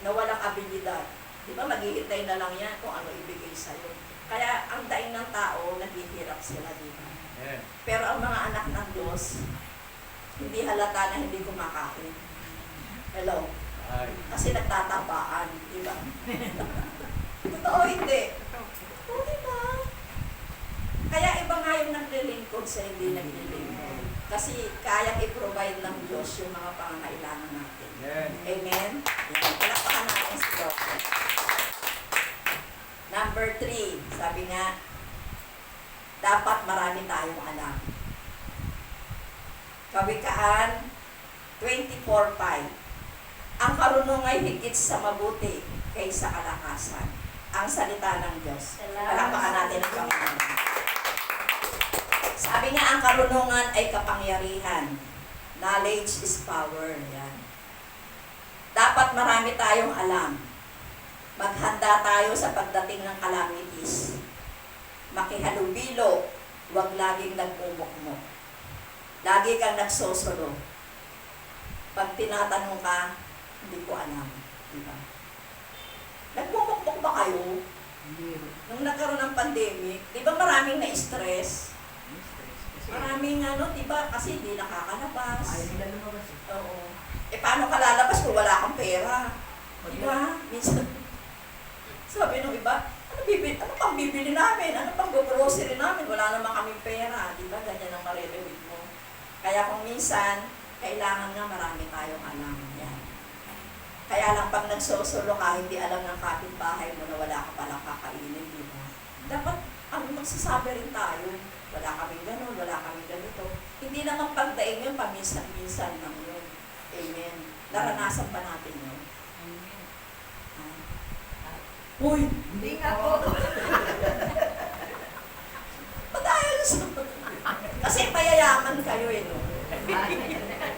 na walang abilidad? Di ba, maghihintay na lang yan kung ano ibigay sa'yo. Kaya ang daing ng tao, naghihirap sila, di ba? Yeah. Pero ang mga anak ng Diyos, hindi halata na hindi kumakain. Hello? Ay. Kasi nagtatabaan, di ba? Totoo, hindi. Oo, di ba? Kaya iba nga yung naglilingkod sa hindi naglilingkod. Kasi kayang i-provide ng Diyos yung mga pangangailangan natin. Yeah. Amen? Yan. Palakpakan natin si Diyos. Number 3, sabi nga, dapat marami tayong alam. Kawikaan 24:5. Ang karunong ay higit sa mabuti kaysa kalakasan. Ang salita ng Diyos. Palakpakan natin ang Panginoon. Sabi nga, ang karunungan ay kapangyarihan. Knowledge is power. Yan. Dapat marami tayong alam. Maghanda tayo sa pagdating ng calamities. Makihalubilo, huwag laging nagmumukmok. Lagi kang nagsosulo. Pag tinatanong ka, hindi ko alam. Diba? Nagmumukmok ba kayo? Hindi. nung nagkaroon ng pandemic, di ba maraming na-stress? Maraming di ba, kasi hindi nakakalabas. Ayaw nila lumabas eh. Oo. Eh, paano ka lalabas kung wala kang pera? Di ba? Minsan, sabi nung iba, ano pang bibili namin? Ano pang grocery namin? Wala naman kaming pera. Di ba? Ganyan ang marirewit mo. Kaya kung minsan, kailangan nga marami tayong alam. Yan. Kaya lang pag nagsosolo ka, hindi alam ng kapitbahay mo na wala ka palang kakainin. Di ba? Dapat, magsasabi rin tayo. Wala kaming ganun, wala kaming ganito. Hindi naman pagdaing yun, paminsan-minsan lang yun. Amen. Naranasan ba natin yun? Uy! Hindi nga po. Padayon sa... Kasi payayaman kayo eh, no?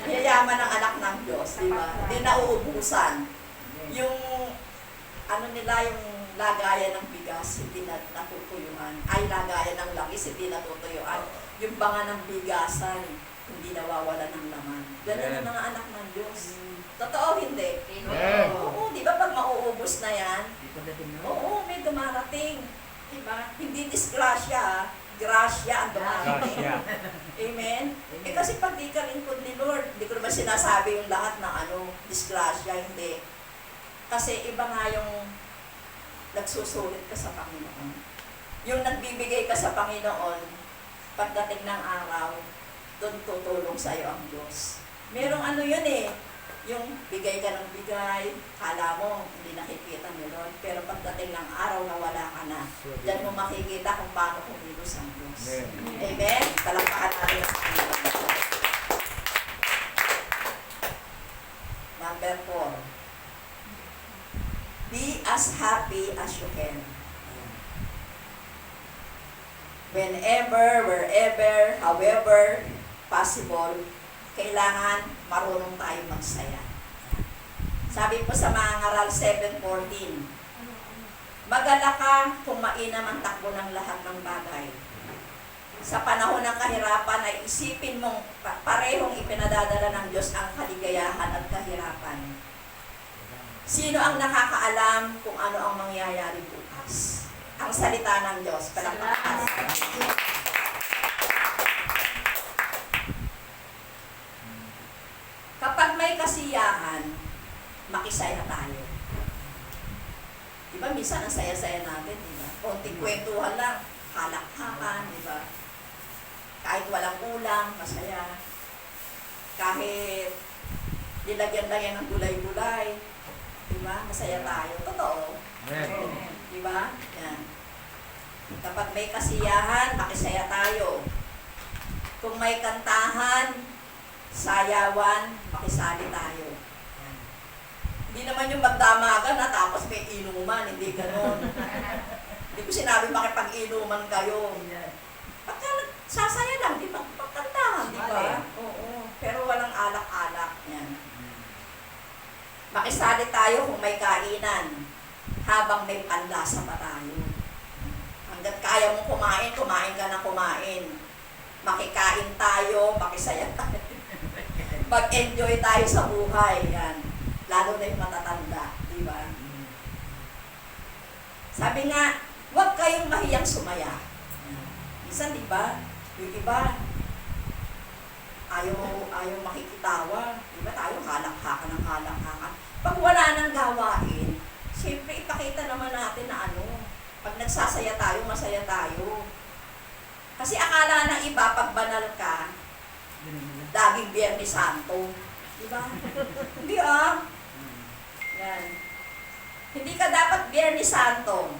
Payayaman ang anak ng Diyos, di ba? Hindi nauubusan. Yung, nila, yung lagayan ng bigas, hindi natutuyuan. Ay, lagayan ng langis, hindi natutuyuan. Yung banga ng bigasan, hindi nawawala ng laman. Ganun ang mga anak ng Diyos. Totoo, hindi? Oo, di ba pag mauubos na yan, oo, may dumarating. Diba? Hindi disgrasya, grasya ang dumarating. Amen? Eh kasi pag di ka lingkod ni Lord, hindi ko naman sinasabi yung lahat na disgrasya, hindi. Kasi iba nga yung nagsusulit ka sa Panginoon. Yung nagbibigay ka sa Panginoon, pagdating ng araw, doon tutulong sa'yo ang Diyos. Merong yun eh, yung bigay ka ng bigay, kala mo, hindi nakikita ni Lord, pero pagdating ng araw na wala ka na, diyan mo makikita kung paano kumilos ang Diyos. Amen? Palakpakan natin ang Panginoon. Number 4. Be as happy as you can. Whenever, wherever, however possible, kailangan marunong tayo magsaya. Sabi po sa mga ngaral 7:14, magala ka kung mainam ang takbo ng lahat ng bagay. Sa panahon ng kahirapan ay isipin mong parehong ipinadadala ng Diyos ang kaligayahan at kahirapan. Sino ang nakakaalam kung ano ang mangyayari bukas? Ang salita ng Diyos. Palakpakan. Kapag may kasiyahan, makisaya tayo. Diba, minsan ang saya-saya natin, diba? Konting kwentuhan lang, halak-hakan, diba? Kahit walang ulam, masaya. Kahit nilagyan lang yan ng gulay-gulay, diba? Masaya tayo. Totoo. Diba? Yan. Kapag may kasiyahan, makisaya tayo. Kung may kantahan, sayawan, makisali tayo. Yan. Hindi naman yung magdamagan tapos may inuman, hindi ganon. Hindi ko sinabi makipag-inuman kayo. Pagka sasaya lang, di ba? Pagkantahan, di ba? Oo. Pero walang alak-alak. Yan. Makisali tayo kung may kainan, habang may panlasa pa tayo. Hanggat kaya mong kumain, kumain ka na kumain. Makikain tayo, makisaya tayo. Mag-enjoy tayo sa buhay. Yan. Lalo na yung matatanda. Di ba? Sabi nga, huwag kayong mahiyang sumaya. Minsan, di ba? Yung iba, ayaw makikitawa. Di ba? Tayo halak-hakan ng halak-hakan. Pag wala nang gawain, siyempre ipakita naman natin na pag nagsasaya tayo, masaya tayo. Kasi akala ng iba, pag banal ka, laging Biyernes Santo. Diba? Hindi Yan. Hindi ka dapat Biyernes Santo.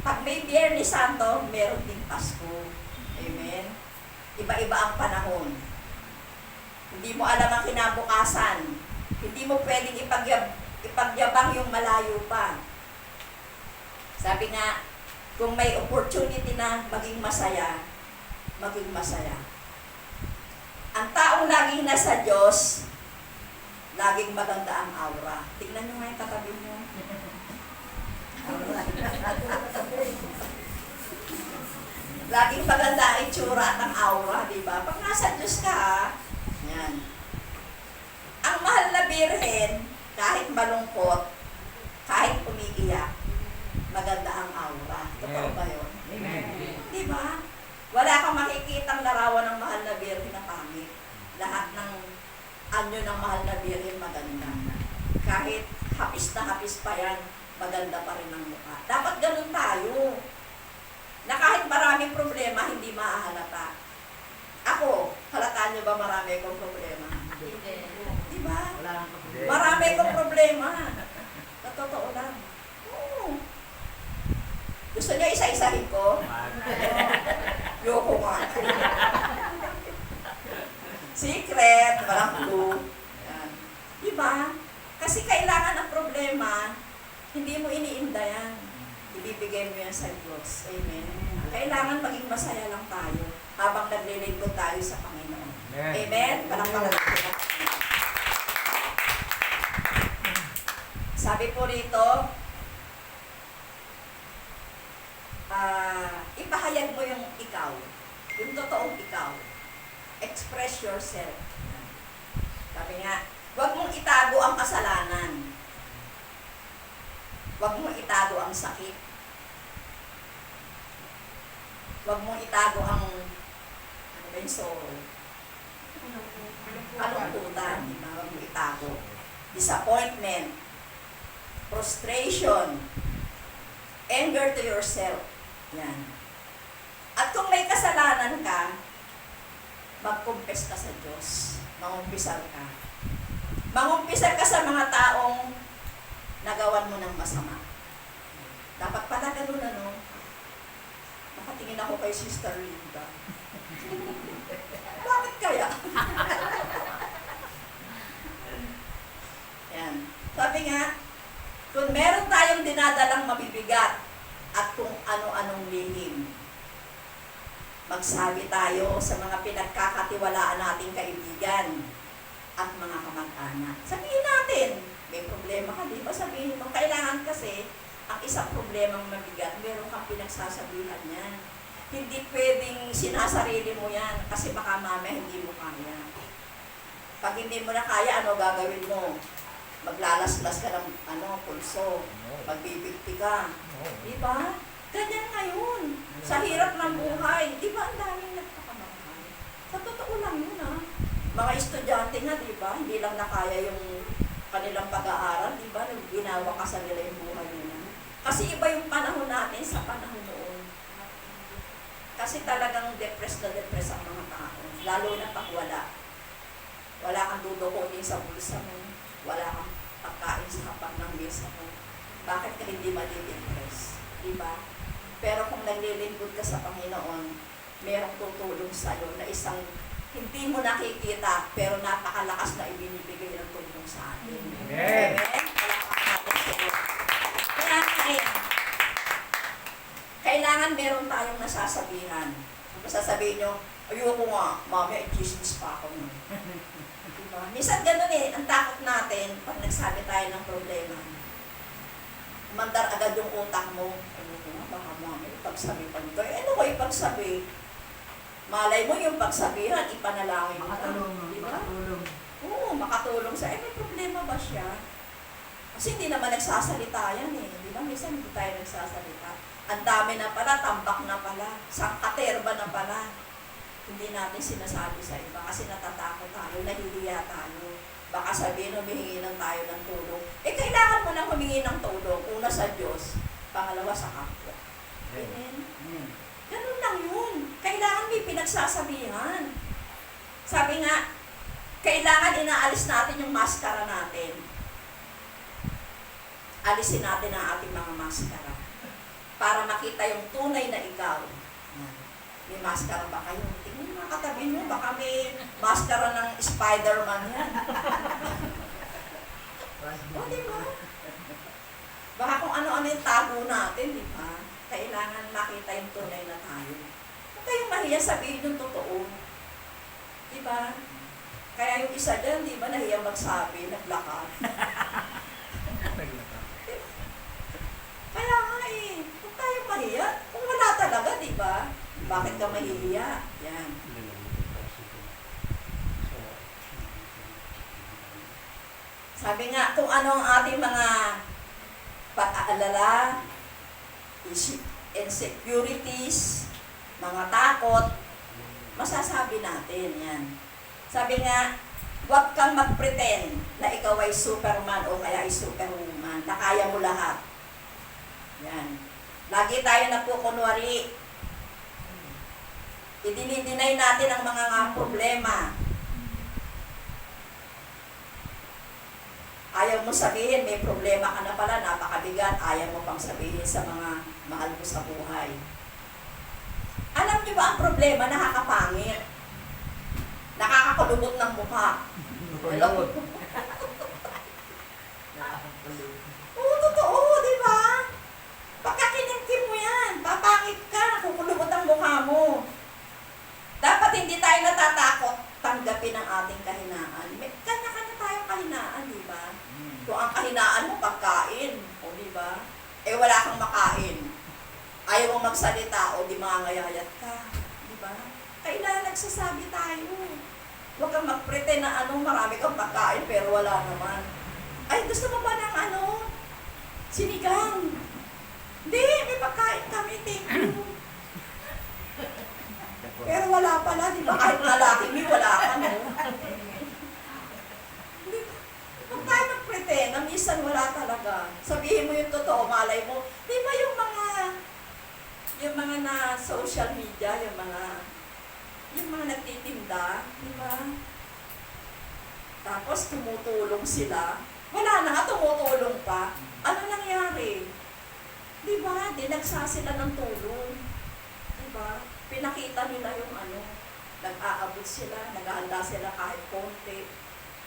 Pag may Biyernes Santo, meron din Pasko. Amen? Iba-iba ang panahon. Hindi mo alam ang kinabukasan. Hindi mo pwedeng ipagyabang yung malayo pa. Sabi nga, kung may opportunity na maging masaya, maging masaya. Ang taong laging nasa Diyos, laging maganda ang aura. Tignan nyo nga yung katabi nyo. Laging maganda ang itsura at ang aura, di ba? Pag nasa Diyos ka, yan. Ang mahal na birhen, kahit malungkot, kahit umiiyak, Totoo ba yun? Amen. Di ba? Wala kang makikitang larawan ng mahal na birhen na pangit. Lahat ng anyo ng mahal na birhen maganda. Kahit hapis na hapis pa yan, maganda pa rin ang mukha. Dapat ganun tayo. Na kahit maraming problema, hindi maahalata. Ako, halataan niyo ba marami akong problema? Di ba? Wala kang kapatid. Marami akong problema. Sa totoo lang. Oo. Gusto niyo isa-isahin ko? Yoko nga. Secret, walang clue. Yan. Diba? Kasi kailangan ng problema, hindi mo iniinda yan. Ibibigay mo yan sa Diyos. Amen. Kailangan maging masaya lang tayo habang naglilingkod tayo sa Panginoon. Amen? Palakpakan natin. Sabi po rito, ipahayag mo yung ikaw, yung totoong ikaw. Express yourself. Sabi nga, huwag mong itago ang kasalanan. Huwag mong itago ang sakit. Huwag mong itago ang, ano ba yung sorrow? Kalungkutan, di ba? Huwag mong itago. Disappointment, frustration, anger to yourself. Yan. At kung may kasalanan ka, mag-confess ka sa Diyos. Mangumpisal ka. Mangumpisal ka sa mga taong nagawan mo ng masama. Dapat pala ganun, ano? Nakatingin ako kay Sister Linda. Bakit kaya? Yan. Sabi nga, kung meron tayong dinadalang mabibigat at kung ano-anong lihim, magsabi tayo sa mga pinagkakatiwalaan nating kaibigan at mga kamag-anak. Sabihin natin, may problema ka, di ba? Sabihin mo, kailangan kasi ang isang problemang mabigat, meron kang pinagsasabihan yan. Hindi pwedeng sinasarili mo yan kasi baka mamaya hindi mo kaya. Pag hindi mo na kaya, ano gagawin mo? Maglalaslas ka ng pulso, magbibigti ka. Di ba? Ganyan ngayon. Sa hirap ng buhay, di ba ang daming nagpakamahal? Sa totoo lang yun, ha? Mga estudyante nga, di ba? Hindi lang nakaya yung kanilang pag-aaral, di ba? Ginawa ka sa nila yung buhay nila. Kasi iba yung panahon natin sa panahon noon. Kasi talagang depressed ang mga tao. Lalo na pag wala. Wala kang dudukunin sa bulsa mo. Wala kang pagkain sa hapag ng mesa mo. Bakit ka hindi mali-depress? Diba? Pero kung naglilingkod ka sa Panginoon, merong tutulong sa'yo na isang hindi mo nakikita, pero napakalakas na ibinibigay ng tulong sa atin. Amen. Kaya kailangan meron tayong nasasabihan. Masasabihin nyo, ayoko nga, mami, i-chismis pa ako. Diba? Minsan ganun ang takot natin pag nagsabi tayo ng problema. Mandar agad yung utak mo. Ano nga, baka mami, pagsabi pa nito. Ano ko ipagsabi? Malay mo yung pagsabihan, ipanalangin mo. Makatulong. Diba? Makatulong. Oo, makatulong sa, may problema ba siya? Kasi hindi naman nagsasalita yan Di ba? Minsan hindi tayo nagsasalita. Ang dami na pala, tambak na pala, sangkaterba na pala. Hindi natin sinasabi sa iba kasi natatakot tayo, nahihiya tayo. Baka sabihin, humihingi lang tayo ng tulong. Kailangan mo nang humingi ng tulong. Una sa Diyos, pangalawa sa kapwa. Amen? Ganun lang yun. Kailangan may pinagsasabihan. Sabi nga, kailangan inaalis natin yung maskara natin. Alisin natin ang ating mga maskara para makita yung tunay na ikaw. May maskara ba kayo? Tingnan mo, katabi nyo, baka may maskara ng Spider-Man yan. O, diba? Baka kung ano-ano yung tago natin, diba? Kailangan makita yung tunay na tayo. Huwag kayong mahiya sabihin yung totoo. Diba? Kaya yung isa dyan, diba, nahiya magsabi, naglakad. Kaya nga huwag tayong mahiya. Kung wala talaga, diba? Bakit ka mahihiya? Yan. Sabi nga, kung ano ang ating mga pag-aalala, insecurities, mga takot, masasabi natin yan. Sabi nga, huwag kang mag-pretend na ikaw ay Superman o kaya ay Superwoman, na kaya mo lahat. Yan. Lagi tayo nagkukunwari. Idinidinay natin ang mga problema. Ayaw mo sabihin, may problema ka na pala, napakabigat, ayaw mo pang sabihin sa mga mahal mo sa buhay. Alam niyo ba ang problema, nakakapangit? Nakakakulubot ng mukha. Hello? Oo, totoo, di ba? Pagka kinimkim mo yan, papangit ka, kukulubot ang mukha mo. Dapat hindi tayo natatakot tanggapin ang ating kahinaan. May kanya-kanya tayong kahinaan, di ba? Kung ang kahinaan mo, pagkain, o di ba? Eh wala kang makain. Ayaw mong magsalita, o di mangangayayat ka. Di ba? Kailangan nagsasabi tayo. Huwag kang mag-pretend na marami kang pagkain, pero wala naman. Ay, gusto mo ba ng sinigang? Hindi, may pagkain kami, thank you. Pero wala pala, di ba? Kahit lalaki mo, wala ka, no? Huwag tayo mag-pretend na minsan wala talaga. Sabihin mo yung totoo, malay mo. Di ba yung mga na social media, yung mga nagtitinda, di ba? Tapos tumutulong sila. Wala na nga, tumutulong pa. Ano nangyari? Di ba? Dinagsa sila ng tulong. Di ba? Pinakita nila yung nag-aabot sila, naghahanda sila kahit konti.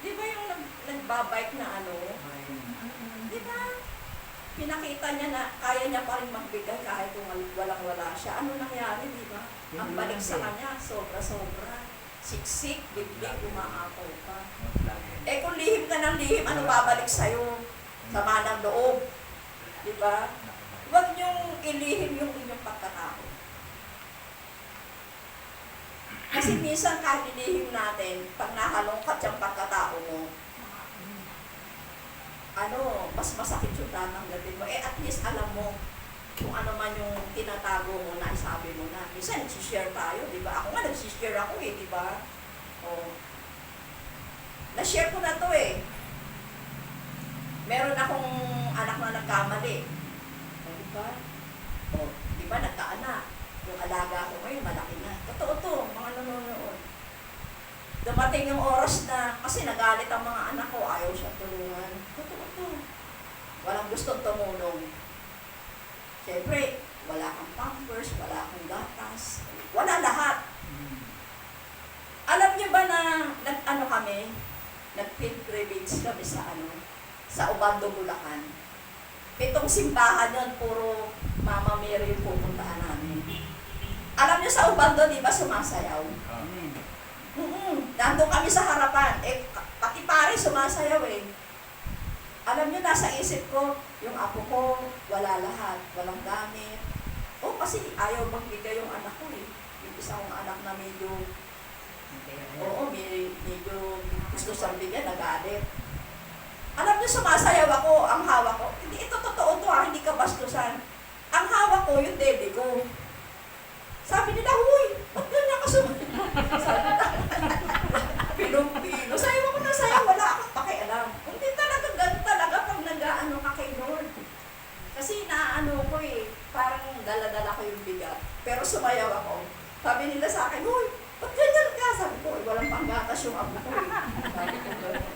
Di ba yung nagbabike na Di ba? Pinakita niya na kaya niya pa rin magbigay kahit kung walang-wala siya. Ano nangyari, di ba? Ang balik sa kanya, sobra-sobra. Siksik, biglig, umaapaw pa. Eh kung lihim ka ng lihim, ano babalik sa'yo? Sama ng loob. Di ba? Huwag niyong ilihim yung inyong pagkatao. Kasi minsan kahit ilihim natin, pag nahalongkat yung pagkatao mo, mas masakit yung tatanggapin mo. Eh at least alam mo kung ano man yung tinatago mo na isabi mo na. Minsan nagsishare tayo, di ba? Ako nga nagsishare ako di ba? Na-share ko na to Meron akong anak na nagkamali. Di ba? Di ba nagkaanak? Yung alaga ko ngayon, malaki na. Totoo to, mga nanonood. Dumating yung oras na, kasi nagalit ang mga anak ko, ayaw siya tulungan. Totoo to. Walang gustong tumulong. Siyempre, wala kang pampers, wala kang gatas, wala lahat. Alam niyo ba na, nag-pilgrimage kami sa Obando, Bulacan. Itong simbahan yun, puro Mama Mary yung pupuntahan namin. Alam niyo sa Obando, di ba sumasayaw? Nandun kami sa harapan. Pati pare sumasayaw Alam niyo, nasa isip ko, yung apo ko, wala lahat, walang gamit. Kasi ayaw magbigay yung anak ko Yung isa kong anak na medyo gusto siyang bigyan, nagalit. Alam niyo, sumasayaw ako, ang hawak ko. Hindi, ito totoo to hindi ka bastusan. Ang hawak ko, yung dede ko. Sabi nila, huy, ba't ganyan ka sumasayaw? Sabi nila, pinong-pino. Sayaw ako na sayaw, wala akong pakialam. Hindi talaga, ganun talaga pag nag-aano ka kay Lord. Kasi naano ko parang dala-dala ko yung bigat. Pero sumayaw ako. Sabi nila sa akin, huy, ba't ganyan ka? Sabi ko, walang panggatas yung abo ko Sabi ko, gano'n.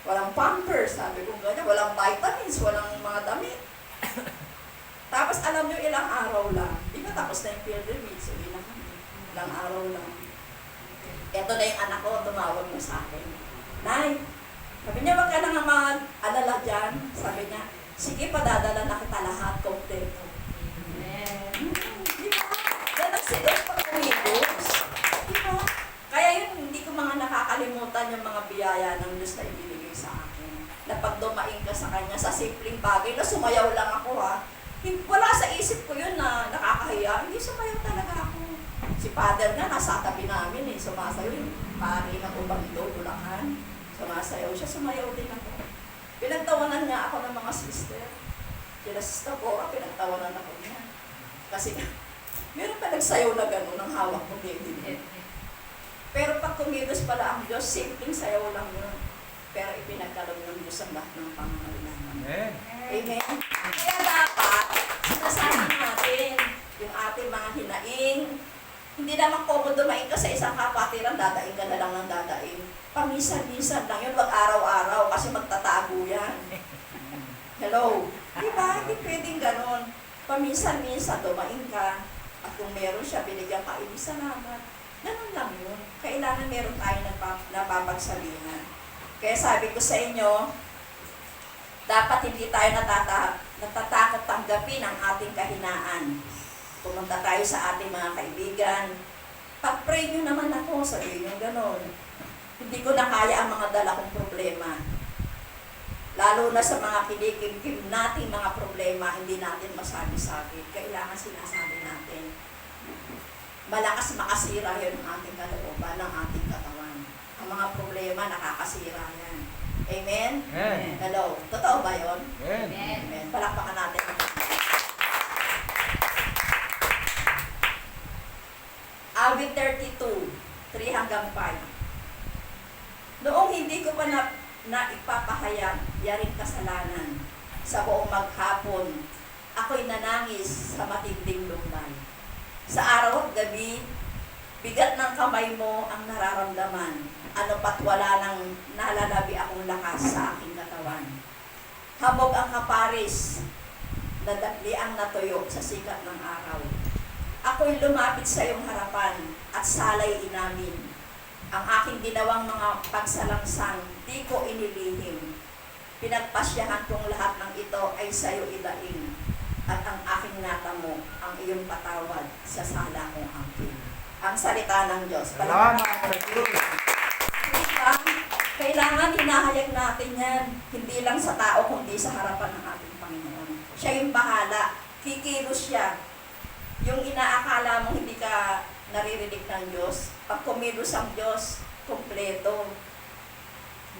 Walang pampers, sabi ko ganyan. Walang vitamins, walang mga damit. Tapos alam nyo, ilang araw lang. Di ba tapos na yung pilgrimage? Uwi na kami. Ilang araw lang. Ito na yung anak ko, tumawag na sa akin. Nay, sabi niya, wag ka na nga mag-alala dyan. Sabi niya, sige, padadala na kita lahat, kompleto. Di ba? Yan ang silos pag umigos. Di ba? Kaya yun, hindi ko mga nakakalimutan yung mga biyaya ng Diyos na ibinigay sa akin. Na pag dumaing ka sa Kanya, sa simpleng bagay, na sumayaw lang ako Wala sa isip ko yun na nakakahiya. Hindi, sumayaw talaga ako. Si Father nga, nasa tabi namin sumasayaw yung pari ng Obando, Bulacan. Sumasayaw siya, sumayaw din ako. Pinagtawanan nga ako ng mga sister. Kila Sister Cora, pinagtawanan ako niya. Kasi meron pa nagsayaw na gano'n ng hawak mo din. Pero pag kumilos pala ang Diyos, simpleng sayaw lang yun. Pero ipinagkaloob ng Diyos ang lahat ng pangangailangan. Amen. Amen? Kaya dapat, sinasabi natin, yung ating mga hinaing, hindi naman komodo maing ka sa isang kapatiran, dadaing ka na lang ng dadaing. Paminsan-minsan lang yun, wag araw-araw, kasi magtatago yan. Hello? Diba? Hindi pwedeng ganon. Paminsan-minsan, dumaing ka, at kung meron siya, binigyan ka, ibig salamat. Ganon lang yun. Kailangan meron tayo napapagsabihan. Kaya sabi ko sa inyo, dapat hindi tayo natatakot tanggapin ang ating kahinaan. Pumunta tayo sa ating mga kaibigan. Pag-pray nyo naman ako, sabihin nyo ganon. Hindi ko na kaya ang mga dala kong problema. Lalo na sa mga kinikimkim natin mga problema, hindi natin masabi-sabi. Kailangan sinasabi natin. Malakas makasira yun ang ating kalooban, ng ating katawan. Ang mga problema, nakakasira yan. Amen? Amen. Hello? Totoo ba yun? Amen. Amen. Palakpakan natin. Awit 32, 3 hanggang 5. Noong hindi ko pa naipapahayag, yaring kasalanan, sa buong maghapon, ako'y nanangis sa matinding lumbay. Sa araw at gabi, bigat ng kamay mo ang nararamdaman. Ano pat wala nang nalalabi akong lakas sa aking katawan. Hamog ang kaparis, nadakli ang natuyo sa sikat ng araw. Ako'y lumapit sa iyong harapan at salay inamin. Ang aking ginawang mga pagsalangsang, di ko inilihim. Pinagpasyahan kong lahat ng ito ay sa iyo idaing. At ang aking natamo, ang iyong patawad sa sala kong angkin. Ang salita ng Diyos. Salamat sa Diyos. Diba? Kailangan hinahayag natin yan. Hindi lang sa tao, kundi sa harapan ng ating Panginoon. Siya yung bahala. Kikilos siya. Yung inaakala mo hindi ka naririnig ng Diyos, pag kumilos ang Diyos, kumpleto.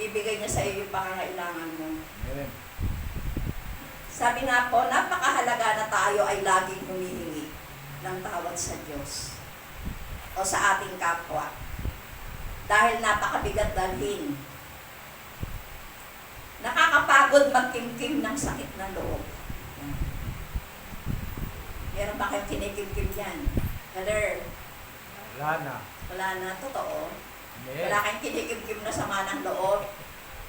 Bibigay niya sa iyo yung pangangailangan mo. Amen. Sabi nga po, napakahalaga na tayo ay laging humihingi ng tawad sa Diyos o sa ating kapwa. Dahil napakabigat dalhin. Nakakapagod magkimkim ng sakit ng loob. Meron ba kayong kinikimkim yan? Heather, Wala na. wala na, totoo. Amen. Wala kayong kinikimkim na sama ng loob.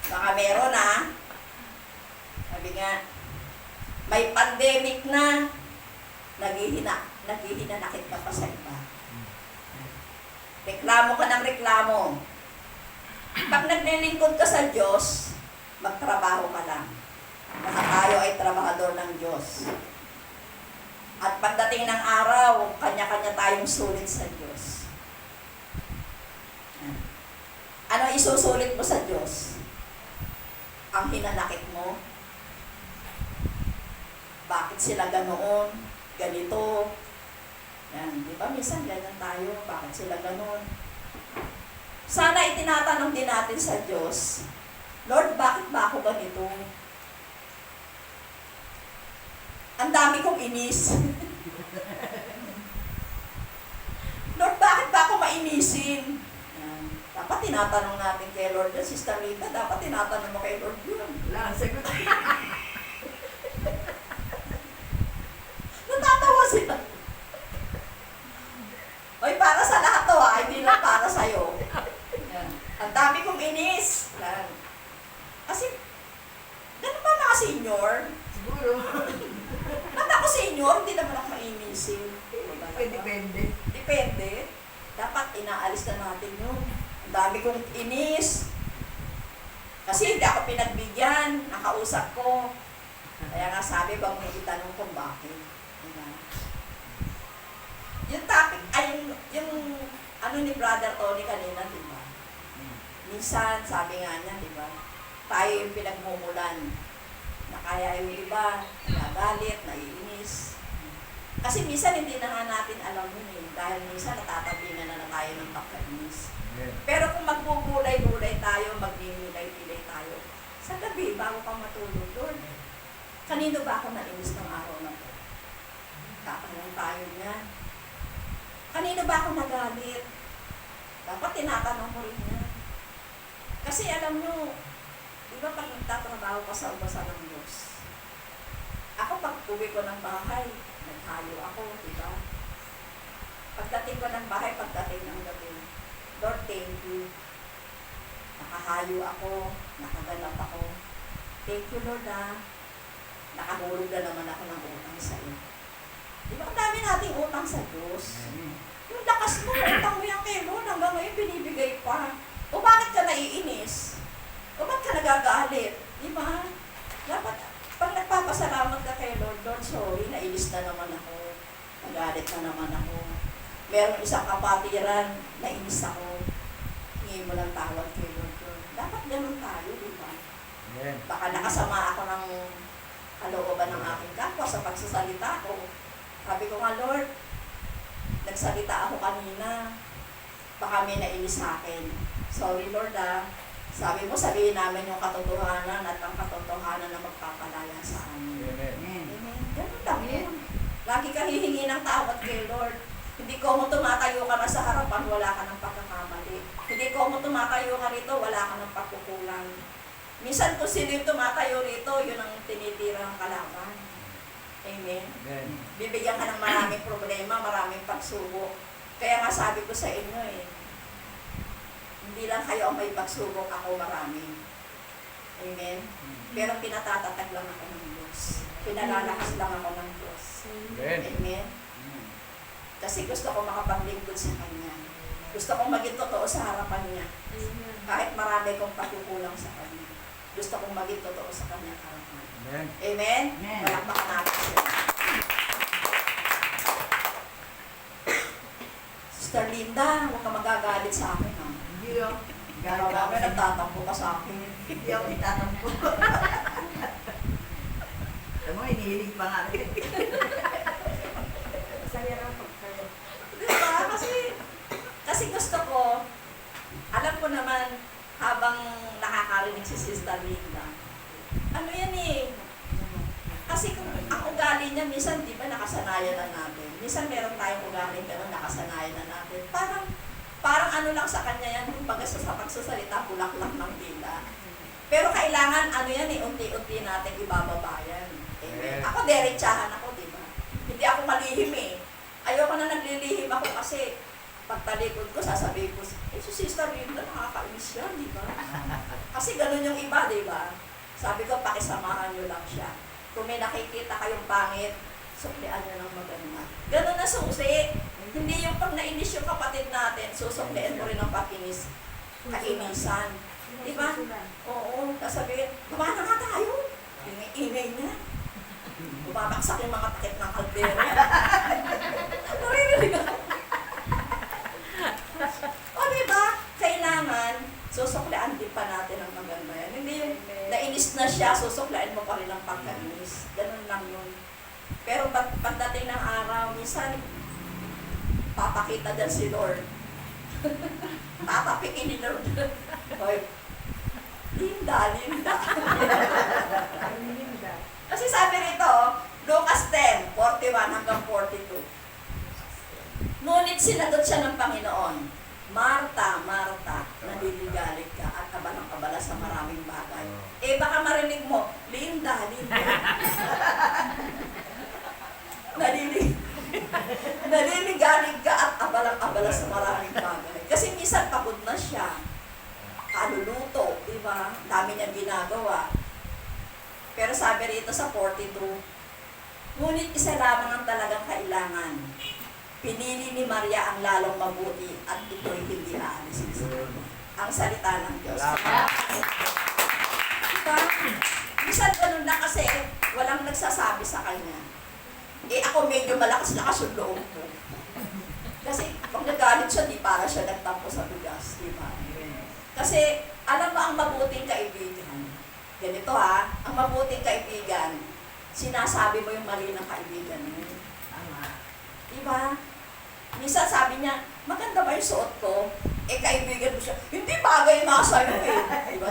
Baka meron na. Sabi nga, may pandemic na, naghihinanakit ka pa sa iba. Reklamo ka ng reklamo. Pag naglilingkod ka sa Diyos, magtrabaho ka lang. Baka tayo ay trabahador ng Diyos. At pagdating ng araw, kanya-kanya tayong sulit sa Diyos. Ano isusulit mo sa Diyos? Ang hinanakit mo? Bakit sila ganoon? Ganito? Yan, di ba? Minsan ganyan tayo. Bakit sila ganoon? Sana itinatanong din natin sa Diyos, Lord, bakit ba ako ganito? Ang dami kong inis. Lord, bakit ba ako mainisin? Yan. Dapat tinatanong natin kay Lord. Sister Rita, dapat tinatanong mo kay Lord yun. Wala ang sagot. Natatawa sila. Oy, para sa lahat to ha, hindi lang para sa'yo. Yan. Ang dami kong inis. Yan. Kasi, ganun ba mga senior? Siguro. Ba't ako senior, hindi naman ako mainisin. Depende. Depende. Dapat inaalis na natin yun. Ang dami kong inis. Kasi hindi ako pinagbigyan, nakausap ko. Kaya nga sabi, bang may itanong kung bakit. Diba? Yung topic, ay yung ano ni Brother Tony kanina, di ba? Minsan, sabi nga niya, di ba? Tayo yung pinagmumulan. Na kaya yung iba, nagalit, naiinis. Kasi minsan hindi na nga natin alam yun eh. Dahil minsan natatabingan na tayo ng pagkainis. Amen. Pero kung magbubulay-bulay tayo, magninilay-pilay tayo, sa gabi, bago ka matulog, Lord, kanino ba ako nainis ng araw na to? Tatanong tayo Kasi alam nyo, di ba pag nagtatrabaho ka sa ubasan ng Diyos, ako pag uwi ko ng bahay, naghayo ako, di ba? Pagdating ko ng bahay, pagdating ng gabi, Lord, thank you. Nakahayo ako, nakaganap ako. Thank you, Lord, nakahulog na naman ako ng utang sa iyo. Di ba ang dami nating utang sa Diyos? Yung lakas mo, utang mo yan kay Lord, hanggang ngayon binibigay pa. O bakit ka naiinis? O bakit ka nagagalit? Di ba? Dapat, pag nagpapasalamat ka kay Lord, Lord, sorry, nainis na naman ako. Nagalit na naman ako. Meron isang kapatiran, nainis ako. Hingi mo ng tawad kay Lord, Lord. Dapat ganun tayo, di ba? Amen. Baka nakasama ako ng kalooban ng aking kapwa sa pagsasalita ko. Sabi ko nga, Lord, nagsalita ako kanina. Baka may nainis sa akin. Sorry, Lord, Sabi mo, sabihin namin yung katotohanan at ang katotohanan na magpapalaya sa amin. Amen. Amen. Ganun lang yun. Lagi ka hihingi ng tawad kay Lord. Hindi ko mo tumatayo ka na sa harapan, wala ka ng pagkakamali. Hindi ko mo tumatayo ka rito, wala ka ng pagkukulang. Minsan kung sino yung tumatayo rito, yun ang tinitira ng kalaban. Amen. Amen. Bibigyan ka ng maraming problema, maraming pagsubok. Kaya nga sabi ko sa inyo hindi lang kayo ang may pagsubok, ako marami. Amen. Pero pinatatatag lang ako ng Diyos. Pinalalakas lang ako ng Diyos. Amen. Amen. Kasi gusto ko makapaglingkod sa Kanya. Gusto kong maging totoo sa harapan niya. Kahit marami kong pagkukulang sa Kanya. Gusto kong maging totoo sa Kanya harapan. Amen. Amen? Amen. Palakpakan natin siya. Sister Linda, huwag ka magagalit sa akin. Hindi yun. Pero kami nagtatampo ka sa akin. Hindi ako itatampo. Alam mo, inihilig pa nga rin. Masaya raw pag kayo. Diba? Kasi gusto ko, alam ko naman, habang nakakarinig si Sister Linda, ano yan kasi kung ang ugali niya, minsan di ba nakasanayan na natin. Minsan meron tayong ugali pero nakasanayan na natin. Parang ano lang sa kanya yan, kumbaga sa pagsasalita, bulaklak ng dila. Pero kailangan ano yan unti-unti natin ibababa yan. Amen. Ako derechahan ako, di ba? Hindi ako malihim Ayoko na naglilihim ako kasi pagtalikod ko, sasabihin ko, si Sister Linda, nakakainis yan, di ba? Kasi ganun yung iba, di ba? Sabi ko, pakisamahan nyo lang siya. Kung may nakikita kayong pangit, suklian nyo ng maganda. Ganun na susi. Hindi yung pag nainis yung kapatid natin, susuklian mo rin ang pakinis. Kainisan. Di ba? Oo. Kasabihin, baba na nga tayo. Ingay niya. Bumabaksak yung mga takip ng kaldera. Naririnig ako. O diba? Kailangan, susuklian din pa natin ang maganda yan. Hindi yung nainis na siya, susuklain mo pa rin ang pagkainis. Ganun lang yun. Pero pagdating ng araw, minsan, papakita dyan si Lord. Tatapikin ni Lord. Hoy, Linda. Kasi sabi rito, Lucas 10:41 hanggang 42. Ngunit sinagot siya ng Panginoon, Marta, Marta, naliligalig ka at kabalang-kabala sa maraming bagay. Baka marinig mo, Linda. Naliligalig ka at abalang-abala sa maraming bagay. Kasi minsan pagod na siya. Kaluluto, di ba? Dami niyang ginagawa. Pero sabi rito sa 42, ngunit isa lamang ang talagang kailangan. Pinili ni Maria ang lalong mabuti at ito'y hindi aalisin sa kanya. Ang salita ng Diyos. Diba? Minsan ganun na kasi walang nagsasabi sa kanya. Ako medyo malakas-lakas yung loob ko. Kasi pag nagalit siya, di para siya nagtampo sa bigas. Diba? Kasi alam mo ang mabuting kaibigan. Ganito ang mabuting kaibigan, sinasabi mo yung mali ng kaibigan mo. Diba? Minsan sabi niya, maganda ba yung suot ko? Kaibigan mo siya, hindi bagay nga sa'yo Diba?